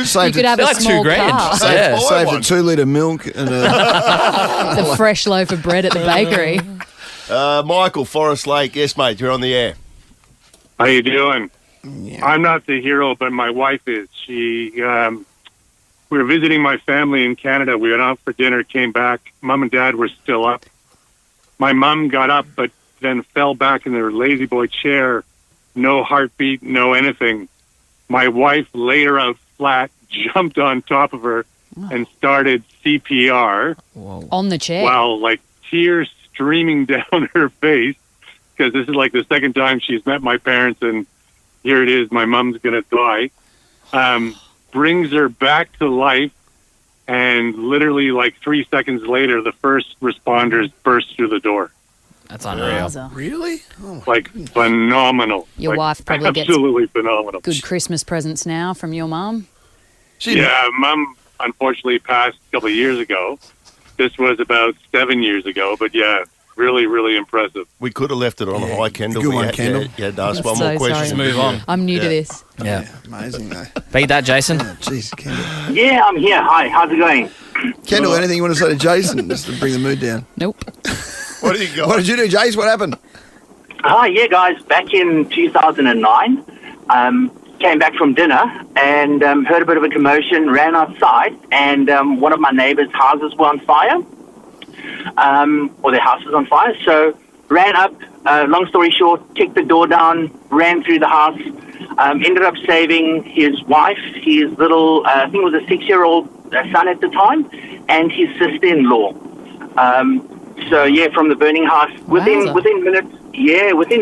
Saved You could have a like small $2,000. car. Saved a 2-litre milk and The fresh loaf of bread at the bakery. Michael, Forest Lake. Yes, mate, you're on the air. How you doing? Yeah. I'm not the hero, but my wife is. We were visiting my family in Canada. We went out for dinner, came back. Mom and Dad were still up. My mom got up, but then fell back in their lazy boy chair. No heartbeat, no anything. My wife laid her out flat, jumped on top of her, and started CPR. Whoa. On the chair? While, like, tears streaming down her face, because this is like the second time she's met my parents, and here it is, my mom's going to die. Brings her back to life, and literally like 3 seconds later, the first responders burst through the door. That's unreal. Really? Like, phenomenal. Your like, wife probably gets absolutely phenomenal. good Christmas presents now from your mum. Yeah, Mum unfortunately passed a couple of years ago. This was about 7 years ago, but yeah, really, really impressive. We could have left it on a high, Kendall. Good one, Kendall. Yeah, ask I'm one so more question. sorry. Move on. I'm new to this. Yeah. Amazing, though. Beat that, Jason. Jeez, Kendall. Yeah, I'm here. Hi, how's it going? Kendall, anything you want to say to Jason just to bring the mood down? Nope. What do you got? What did you do, Jason? What happened? Hi, yeah, guys. Back in 2009, came back from dinner and heard a bit of a commotion, ran outside, and one of my neighbours' houses were on fire, or their house was on fire. So ran up, long story short, kicked the door down, ran through the house, ended up saving his wife, his little, I think it was a 6-year-old son at the time, and his sister-in-law. So yeah, from the burning house, within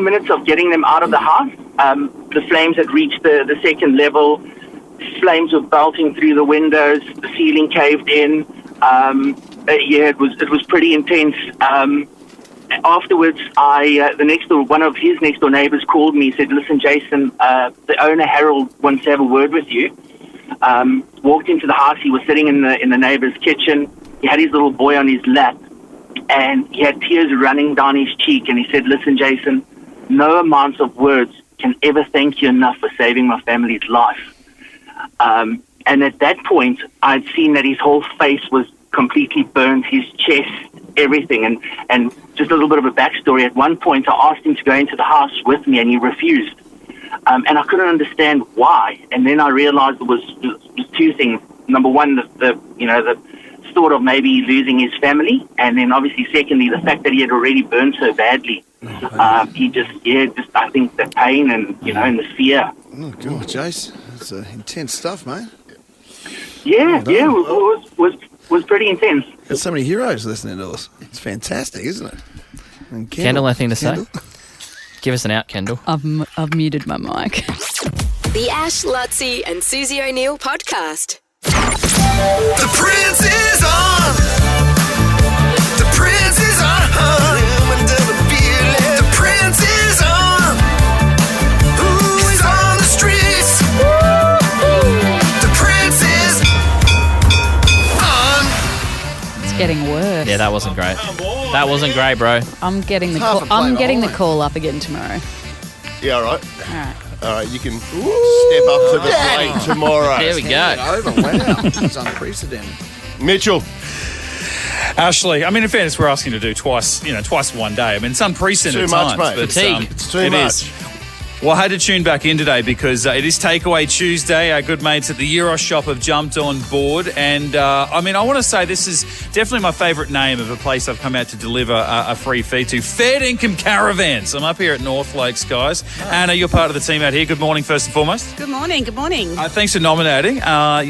minutes of getting them out of the house, the flames had reached the second level. Flames were belting through the windows. The ceiling caved in. it was pretty intense. Afterwards, one of his next door neighbours called me. Said, "Listen, Jason, the owner Harold wants to have a word with you." Walked into the house. He was sitting in the neighbour's kitchen. He had his little boy on his lap, and he had tears running down his cheek. And he said, "Listen, Jason, no amount of words can ever thank you enough for saving my family's life." And at that point, I'd seen that his whole face was completely burnt, his chest, everything. And just a little bit of a backstory. At one point, I asked him to go into the house with me, and he refused. And I couldn't understand why. And then I realized it was two things. Number one, the thought of maybe losing his family, and then obviously secondly, the fact that he had already burned so badly. I think the pain and and the fear. Oh God, Jace, that's intense stuff, mate. Yeah, it was pretty intense. Got so many heroes listening to us. It's fantastic, isn't it? And Kendall, anything to say? Give us an out, Kendall. I've muted my mic. The Ash, Luttsy and Susie O'Neill podcast. The Prince is on. The Prince is on. The Prince is on. Ooh, he's on the streets. The Prince is on. It's getting worse. Yeah, that wasn't great. That wasn't great, bro. I'm getting the half call. a plate I'm getting the behind. call up again tomorrow. Yeah, all right. All right. All right, you can step up to the plate tomorrow. There we go. Over. Wow, it's unprecedented. Mitchell. Ashley, I mean, in fairness, we're asking you to do twice in one day. I mean, it's unprecedented Too much, times, mate. but It's too it much. is. Well, I had to tune back in today because it is Takeaway Tuesday. Our good mates at the Euro Shop have jumped on board. And, I want to say this is definitely my favourite name of a place I've come out to deliver a free feed to. Fair Dinkum Caravans. I'm up here at North Lakes, guys. Anna, you're part of the team out here. Good morning, first and foremost. Good morning. Good morning. Thanks for nominating.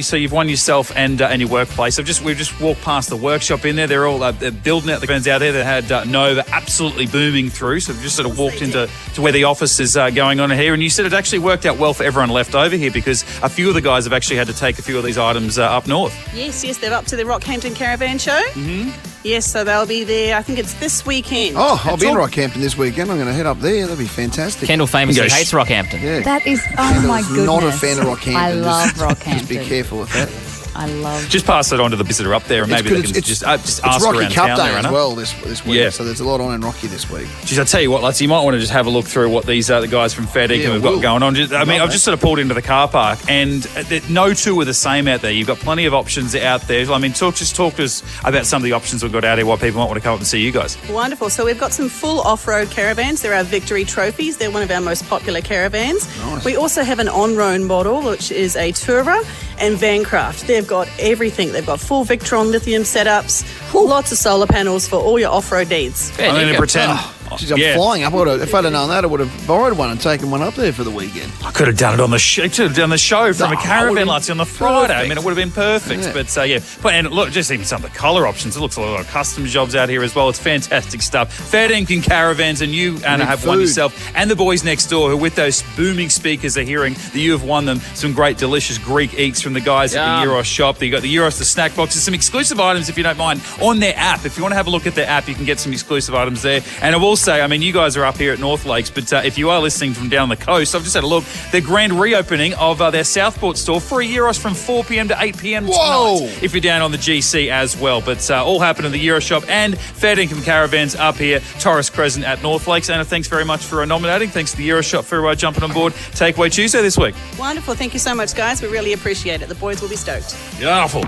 So you've won yourself and your workplace. We've just walked past the workshop in there. They're all they're building out the fans out there. They had Nova absolutely booming through. So we've just sort of walked into where the office is going on here. And you said it actually worked out well for everyone left over here because a few of the guys have actually had to take a few of these items up north. Yes, they're up to the Rockhampton Caravan Show. Mm-hmm. Yes, so they'll be there. I think it's this weekend. Oh, I'll be in Rockhampton this weekend. I'm going to head up there. That'd be fantastic. Kendall famously hates Rockhampton. Yeah. That is, oh my goodness. Not a fan of Rockhampton. I love Just Rockhampton. be careful with that. I love. Just pass it on to the visitor up there, and maybe they can just ask Rocky around Cup town Day there, as Anna. well this week. Yeah. So there's a lot on in Rocky this week. Geez, I tell you what, Luttsy, you might want to just have a look through what these the guys from Fair Dinkum have got going on. I've just sort of pulled into the car park, and no two are the same out there. You've got plenty of options out there. I mean, talk to us about some of the options we've got out here. Why people might want to come up and see you guys. Wonderful. So we've got some full off-road caravans. They're our Victory Trophies. They're one of our most popular caravans. Nice. We also have an on-road model, which is a Tourer and Vancraft. They've got everything. They've got full Victron lithium setups, lots of solar panels for all your off-road needs. I'm going to pretend. Geez, I'm flying up. If I'd have known that, I would have borrowed one and taken one up there for the weekend. I could have done it on the show. Could have done the show from a caravan, Luttsy, on the Friday. I mean, it would have been perfect. Yeah. But and look, just even some of the colour options. It looks a lot of custom jobs out here as well. It's fantastic stuff. Fair Dinkum Caravans, and you, Anna, have won yourself, and the boys next door, who with those booming speakers are hearing that you have won them some great, delicious Greek eats from the guys at the Euros shop. You got the Euros, the snack boxes, some exclusive items, if you don't mind, on their app. If you want to have a look at their app, you can get some exclusive items there. And I will say, I mean, you guys are up here at North Lakes, but if you are listening from down the coast, I've just had a look. The grand reopening of their Southport store, free Euros from 4 p.m. to 8 p.m. tonight, if you're down on the GC as well. But all happen in the Euro Shop and Fair Dinkum Caravans up here, Torres Crescent at North Lakes. Anna, thanks very much for nominating. Thanks to the Euro Shop for jumping on board Takeaway Tuesday this week. Wonderful. Thank you so much, guys. We really appreciate it. The boys will be stoked. Beautiful.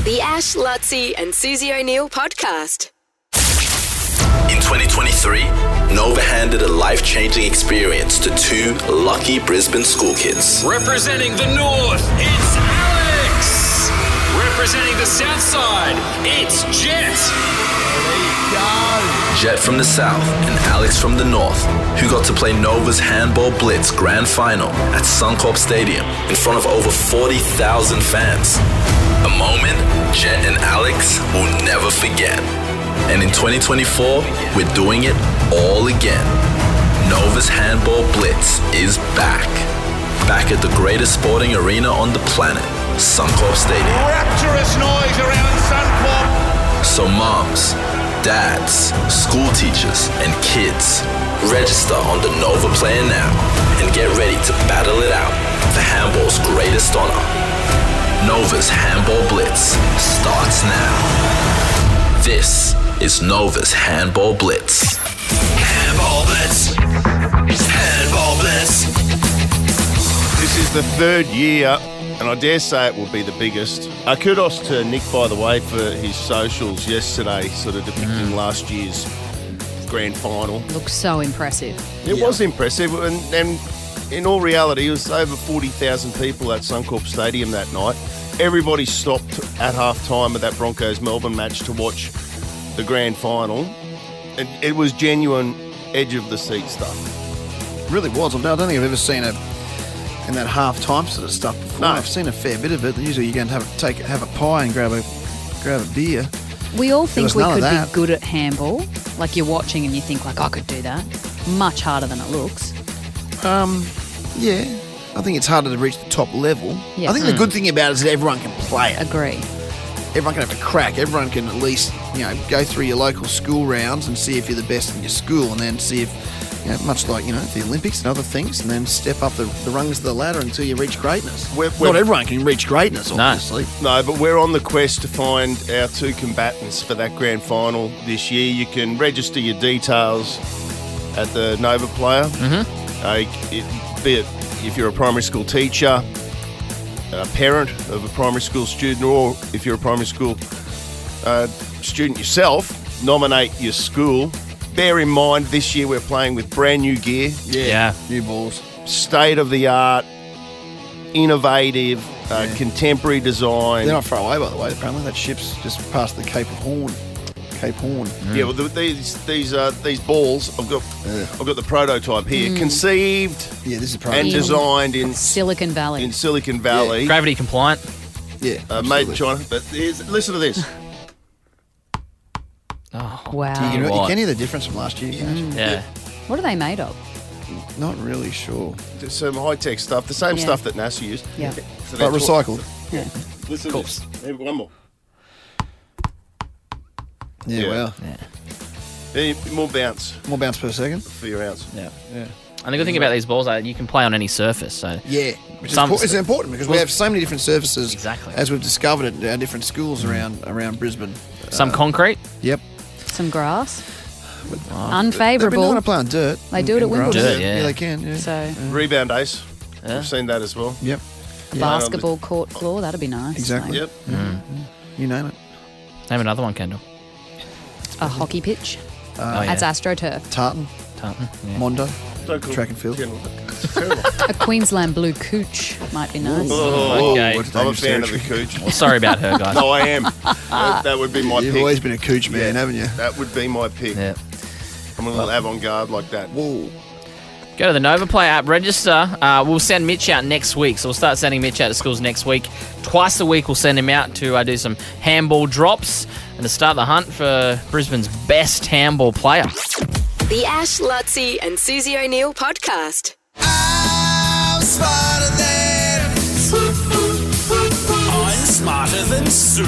The Ash, Luttsy and Susie O'Neill podcast. In 2023, Nova handed a life-changing experience to two lucky Brisbane school kids. Representing the North, it's Alex. Representing the South Side, it's Jet. Jet from the South and Alex from the North, who got to play Nova's Handball Blitz Grand Final at Suncorp Stadium in front of over 40,000 fans. A moment Jet and Alex will never forget. And in 2024, we're doing it all again. Nova's Handball Blitz is back. Back at the greatest sporting arena on the planet, Suncorp Stadium. Rapturous noise around Suncorp. So moms, dads, school teachers, and kids, register on the Nova Player now and get ready to battle it out for handball's greatest honor. Nova's Handball Blitz starts now. This is Nova's Handball Blitz. Handball Blitz. Handball Blitz. This is the third year, and I dare say it will be the biggest. Kudos to Nick, by the way, for his socials yesterday, sort of depicting last year's grand final. Looks so impressive. It was impressive, and in all reality, it was over 40,000 people at Suncorp Stadium that night. Everybody stopped at half-time of that Broncos-Melbourne match to watch the grand final. And it was genuine edge-of-the-seat stuff. It really was. I don't think I've ever seen in that half-time sort of stuff before. No. I've seen a fair bit of it. Usually you go and have a pie and grab a beer. We all think we none of could that. be good at handball. Like you're watching and you think like, I could do that. Much harder than it looks. Yeah. I think it's harder to reach the top level. Yeah. I think the good thing about it is that everyone can play it. Agree. Everyone can have a crack. Everyone can at least, go through your local school rounds and see if you're the best in your school, and then see if, much like, the Olympics and other things, and then step up the rungs of the ladder until you reach greatness. Not everyone can reach greatness, obviously. No, but we're on the quest to find our two combatants for that grand final this year. You can register your details at the Nova Player. Mm-hmm. Be it if you're a primary school teacher, a parent of a primary school student, or if you're a primary school student yourself, nominate your school. Bear in mind, this year we're playing with brand new gear. Yeah. New balls. State-of-the-art, innovative, contemporary design. They're not far away, by the way. Apparently, that ship's just past the Cape Horn. Yeah, well, these balls, I've got the prototype here, conceived this is and designed in Silicon Valley. Yeah. Gravity compliant. Yeah, made in China. But listen to this. Oh, wow. You can hear the difference from last year, guys. Yeah. What are they made of? Not really sure. There's some high-tech stuff, the same stuff that NASA used. Yeah. So But recycled. Yeah. Listen to this. One more. Yeah, wow. More bounce. More bounce per second. For your ounce. Yeah. And the good thing about these balls are you can play on any surface. So Yeah, which is important because we have so many different surfaces. Exactly. As we've discovered at our different schools around Brisbane. Some concrete. Yep. Some grass. They've been Unfavourable. known to play on dirt. They do it at Wimbledon. Dirt, yeah. Yeah, they can. Yeah. So Rebound ace. We've seen that as well. Yep. basketball court floor, that'd be nice. Exactly. Yep. You name it. Name another one, Kendall. A hockey pitch. yeah. That's AstroTurf. Tartan. Yeah. Mondo. Track and field. A Queensland blue cooch might be nice. Oh, Okay. I'm a fan of the cooch. Well, sorry about her, guys. No, I am. That would be my You've pick. always been a cooch man, haven't you? That would be my pick. Yeah. I'm a little avant-garde like that. Whoa. Go to the Nova Play app, register. We'll send Mitch out next week. So we'll start sending Mitch out to schools next week. Twice a week we'll send him out to do some handball drops and to start the hunt for Brisbane's best handball player. The Ash, Luttsy and Susie O'Neill podcast. I'm smarter than Sue.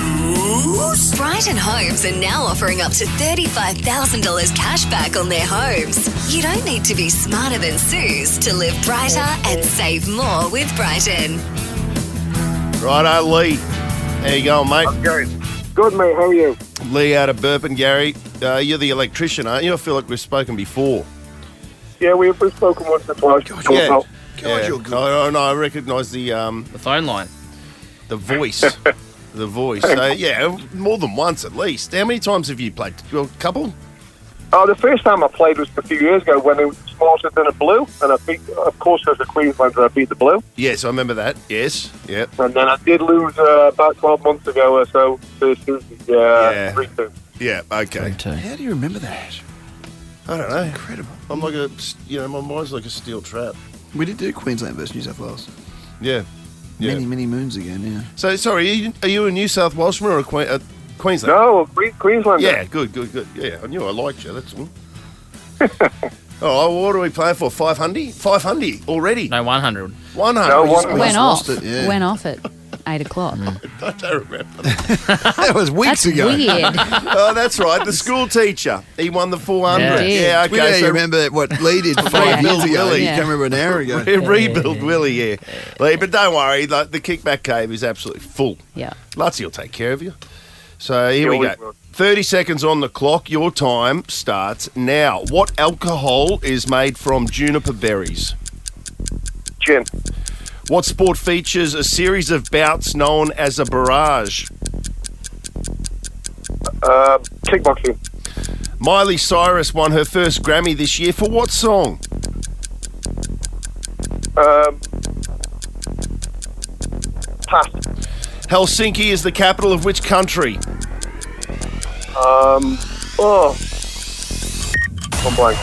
Brighton Homes are now offering up to $35,000 cash back on their homes. You don't need to be smarter than Sue's to live brighter and save more with Brighton. Righto, Lee. How you going, mate? I'm good. Good, mate. How are you? Lee out of Burpin, Gary. You're the electrician, aren't you? I feel like we've spoken before. Yeah, we've spoken once or twice. Yeah. No, I recognise the phone line. The voice. The voice. Yeah, more than once at least. How many times have you played? A couple? Oh, the first time I played was a few years ago when it was smarter than a blue, and I beat, of course, as a Queenslander, I beat the blue. Yes, I remember that. Yes, yep. And then I did lose about 12 months ago or so to Susie. 3-2. Yeah, okay. How do you remember that? I don't know. Incredible. I'm like my mind's like a steel trap. We did do Queensland versus New South Wales. Yeah. Many moons ago now. So, sorry, are you a New South Welshman or a Queensland? No, Queenslander. Yeah, good. Yeah, I knew I liked you, that's all. Oh, what are we playing for? 500? 500 already? No, 100. 100? No, Went off. Went off it. 8 o'clock. I don't remember. That was weeks That's ago. weird. Oh, that's right. The school teacher. He won the 400. Yeah. Yeah, okay. Yeah, so you remember what Lee did 5 years ago. Willie. You can't remember an hour ago. Rebuild Willie, yeah. Lee, but don't worry. Like, the kickback cave is absolutely full. Yeah. Luttsy will take care of you. So here we always go. will. 30 seconds on the clock. Your time starts now. What alcohol is made from juniper berries? Gin. What sport features a series of bouts known as a barrage? Kickboxing. Miley Cyrus won her first Grammy this year for what song? Pass. Helsinki is the capital of which country? Oh. I'm blank.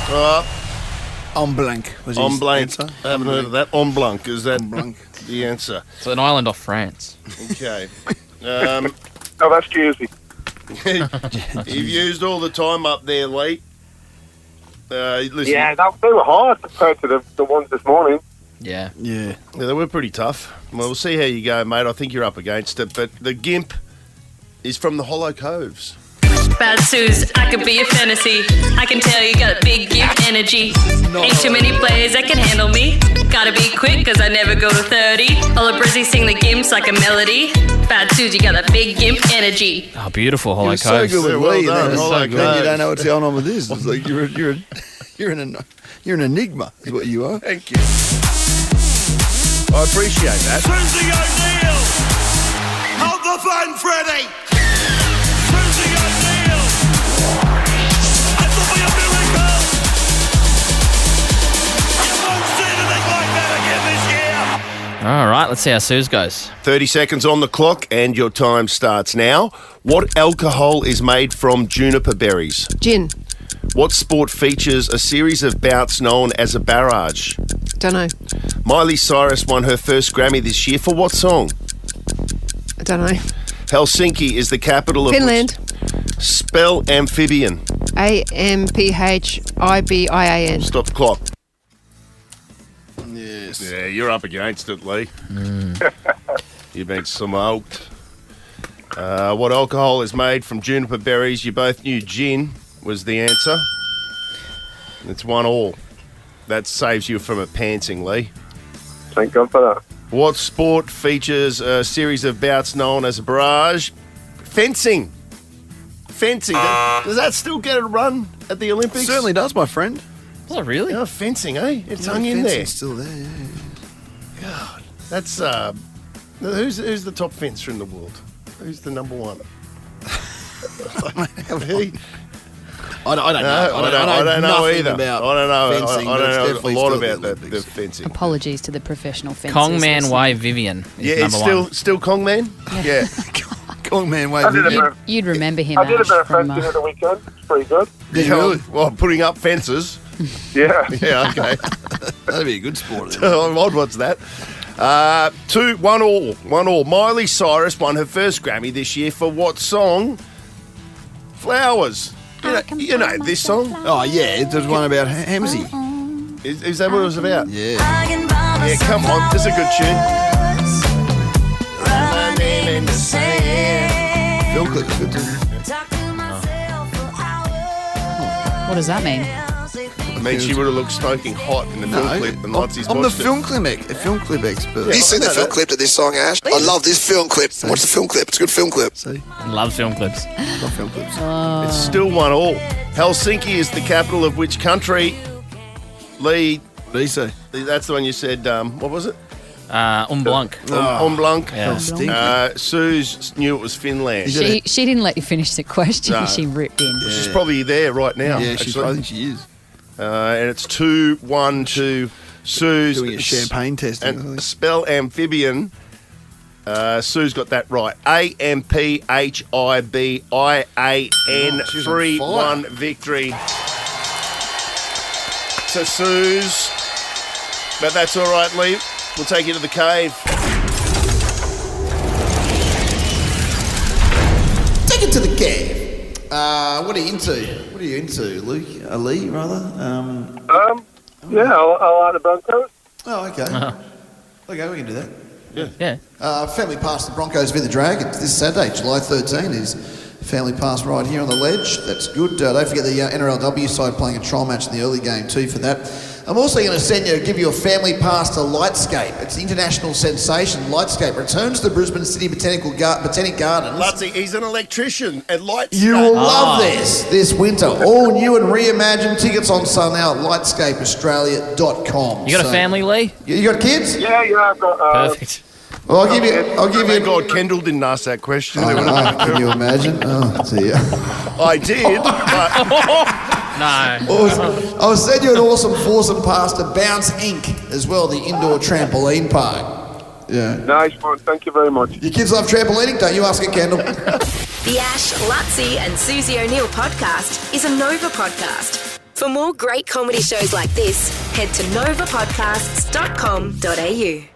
En blanc was his En blanc. answer. I haven't heard of that. En blanc. Is that blanc. the answer? It's an island off France. Okay. Oh, that's Jersey. You've used all the time up there, Lee. Listen, Yeah, they were hard compared to the ones this morning. Yeah. Yeah. they were pretty tough. Well, we'll see how you go, mate. I think you're up against it. But the gimp is from the Hollow Coves. Bad Suze, I could be a fantasy. I can tell you got a big gift energy. Ain't too many players that can handle me. Gotta be quick, cause I never go to 30. All the Brizzy sing the gimps like a melody. Bad Suze, you got a big gimp energy. Oh, beautiful Hollow You're so Coves. good with Yeah, well Lee, done, and then, Hollow then you don't Coves. know what's going on with this. It's like you're an enigma, is what you are. Thank you. I appreciate that. Susie O'Neill! Hold the phone, Freddie! Susie O'Neill! It'll be a miracle! You won't see anything like that again this year! All right, let's see how Suze goes. 30 seconds on the clock, and your time starts now. What alcohol is made from juniper berries? Gin. What sport features a series of bouts known as a barrage? Don't know. Miley Cyrus won her first Grammy this year for what song? I don't know. Helsinki is the capital of Finland. Spell amphibian. AMPHIBIAN. Stop the clock. Yes. Yeah, you're up against it, Lee. You've been smoked. What alcohol is made from juniper berries? You both knew gin was the answer. It's 1-1. That saves you from a pantsing, Lee. Thank God for that. What sport features a series of bouts known as a barrage? Fencing. Fencing. Does that still get a run at the Olympics? Certainly does, my friend. Does it really? Yeah, fencing, eh? It's Yeah, hung in there. fencing's still there, yeah. God, that's who's the top fencer in the world? Who's the number one? He? I don't know. I don't know nothing either. about I don't know. fencing, I but it's don't know definitely a lot still about the the Olympics. fencing. Apologies to the professional fencers. Kongman listening. Y Vivian is Yeah, it's number one. still Kongman. Yeah, Kongman Way. I did a Vivian. bit of- You'd remember him. I did a Ash, bit of from, fencing at the weekend. It's pretty good. Did you really? Well, putting up fences. Yeah. Yeah, okay. That'd be a good sport. then. Odd, what's that? 1-1. Miley Cyrus won her first Grammy this year for what song? Flowers. You know this song? Oh, yeah. There's one about Hamsy. Is that what it was about? Yeah. Yeah, come on. This is a good tune. Film clip is good too. What does that mean? I mean, she would have looked smoking hot in the film clip, and Luttsy's I'm the watched it. film clip expert. You seen the film clip to this song, Ash? I love this film clip. Watch the film clip. It's a good film clip. See? Love film clips. Love film clips. It's still 1-1. Helsinki is the capital of which country? Lee. Lisa. That's the one you said, what was it? Blanc. Blanc. Yeah. Suze knew it was Finland. She didn't let you finish the question. No. She ripped in. She's probably there right now. Yeah, actually. I think she is. And it's 2-1 to Suze. Doing a champagne testing. I And think. spell amphibian. Sue's got that right. AMPHIBIAN. Oh, she's on 3-1 fire. victory to Suze. But that's all right, Lee. We'll take you to the cave. Take it to the cave. What are you into? What are you into, Luke? Lee, rather? Yeah, I like the Broncos. Oh, okay. Okay, we can do that. Yeah. Family Pass to the Broncos v the Dragons this Saturday, July 13 is Family Pass right here on the ledge. That's good. Don't forget the NRLW side playing a trial match in the early game too for that. I'm also going to give you a Family Pass to Lightscape. It's the international sensation. Lightscape returns to the Brisbane City Botanic Gardens. Luttsy, he's an electrician at Lightscape. You will love this winter. All new and reimagined. Tickets on sale now at lightscapeaustralia.com. You got a family, Lee? You got kids? Yeah, I've got... Perfect. Well, I'll give you. Thank God Kendall didn't ask that question. Can you imagine? Oh, dear. I did, but... No. I'll send you an awesome foursome pass to Bounce Inc. as well, the indoor trampoline park. Yeah. Nice one. Thank you very much. Your kids love trampolining, don't you? Ask it, Kendall. The Ash, Luttsy and Susie O'Neill podcast is a Nova podcast. For more great comedy shows like this, head to novapodcasts.com.au.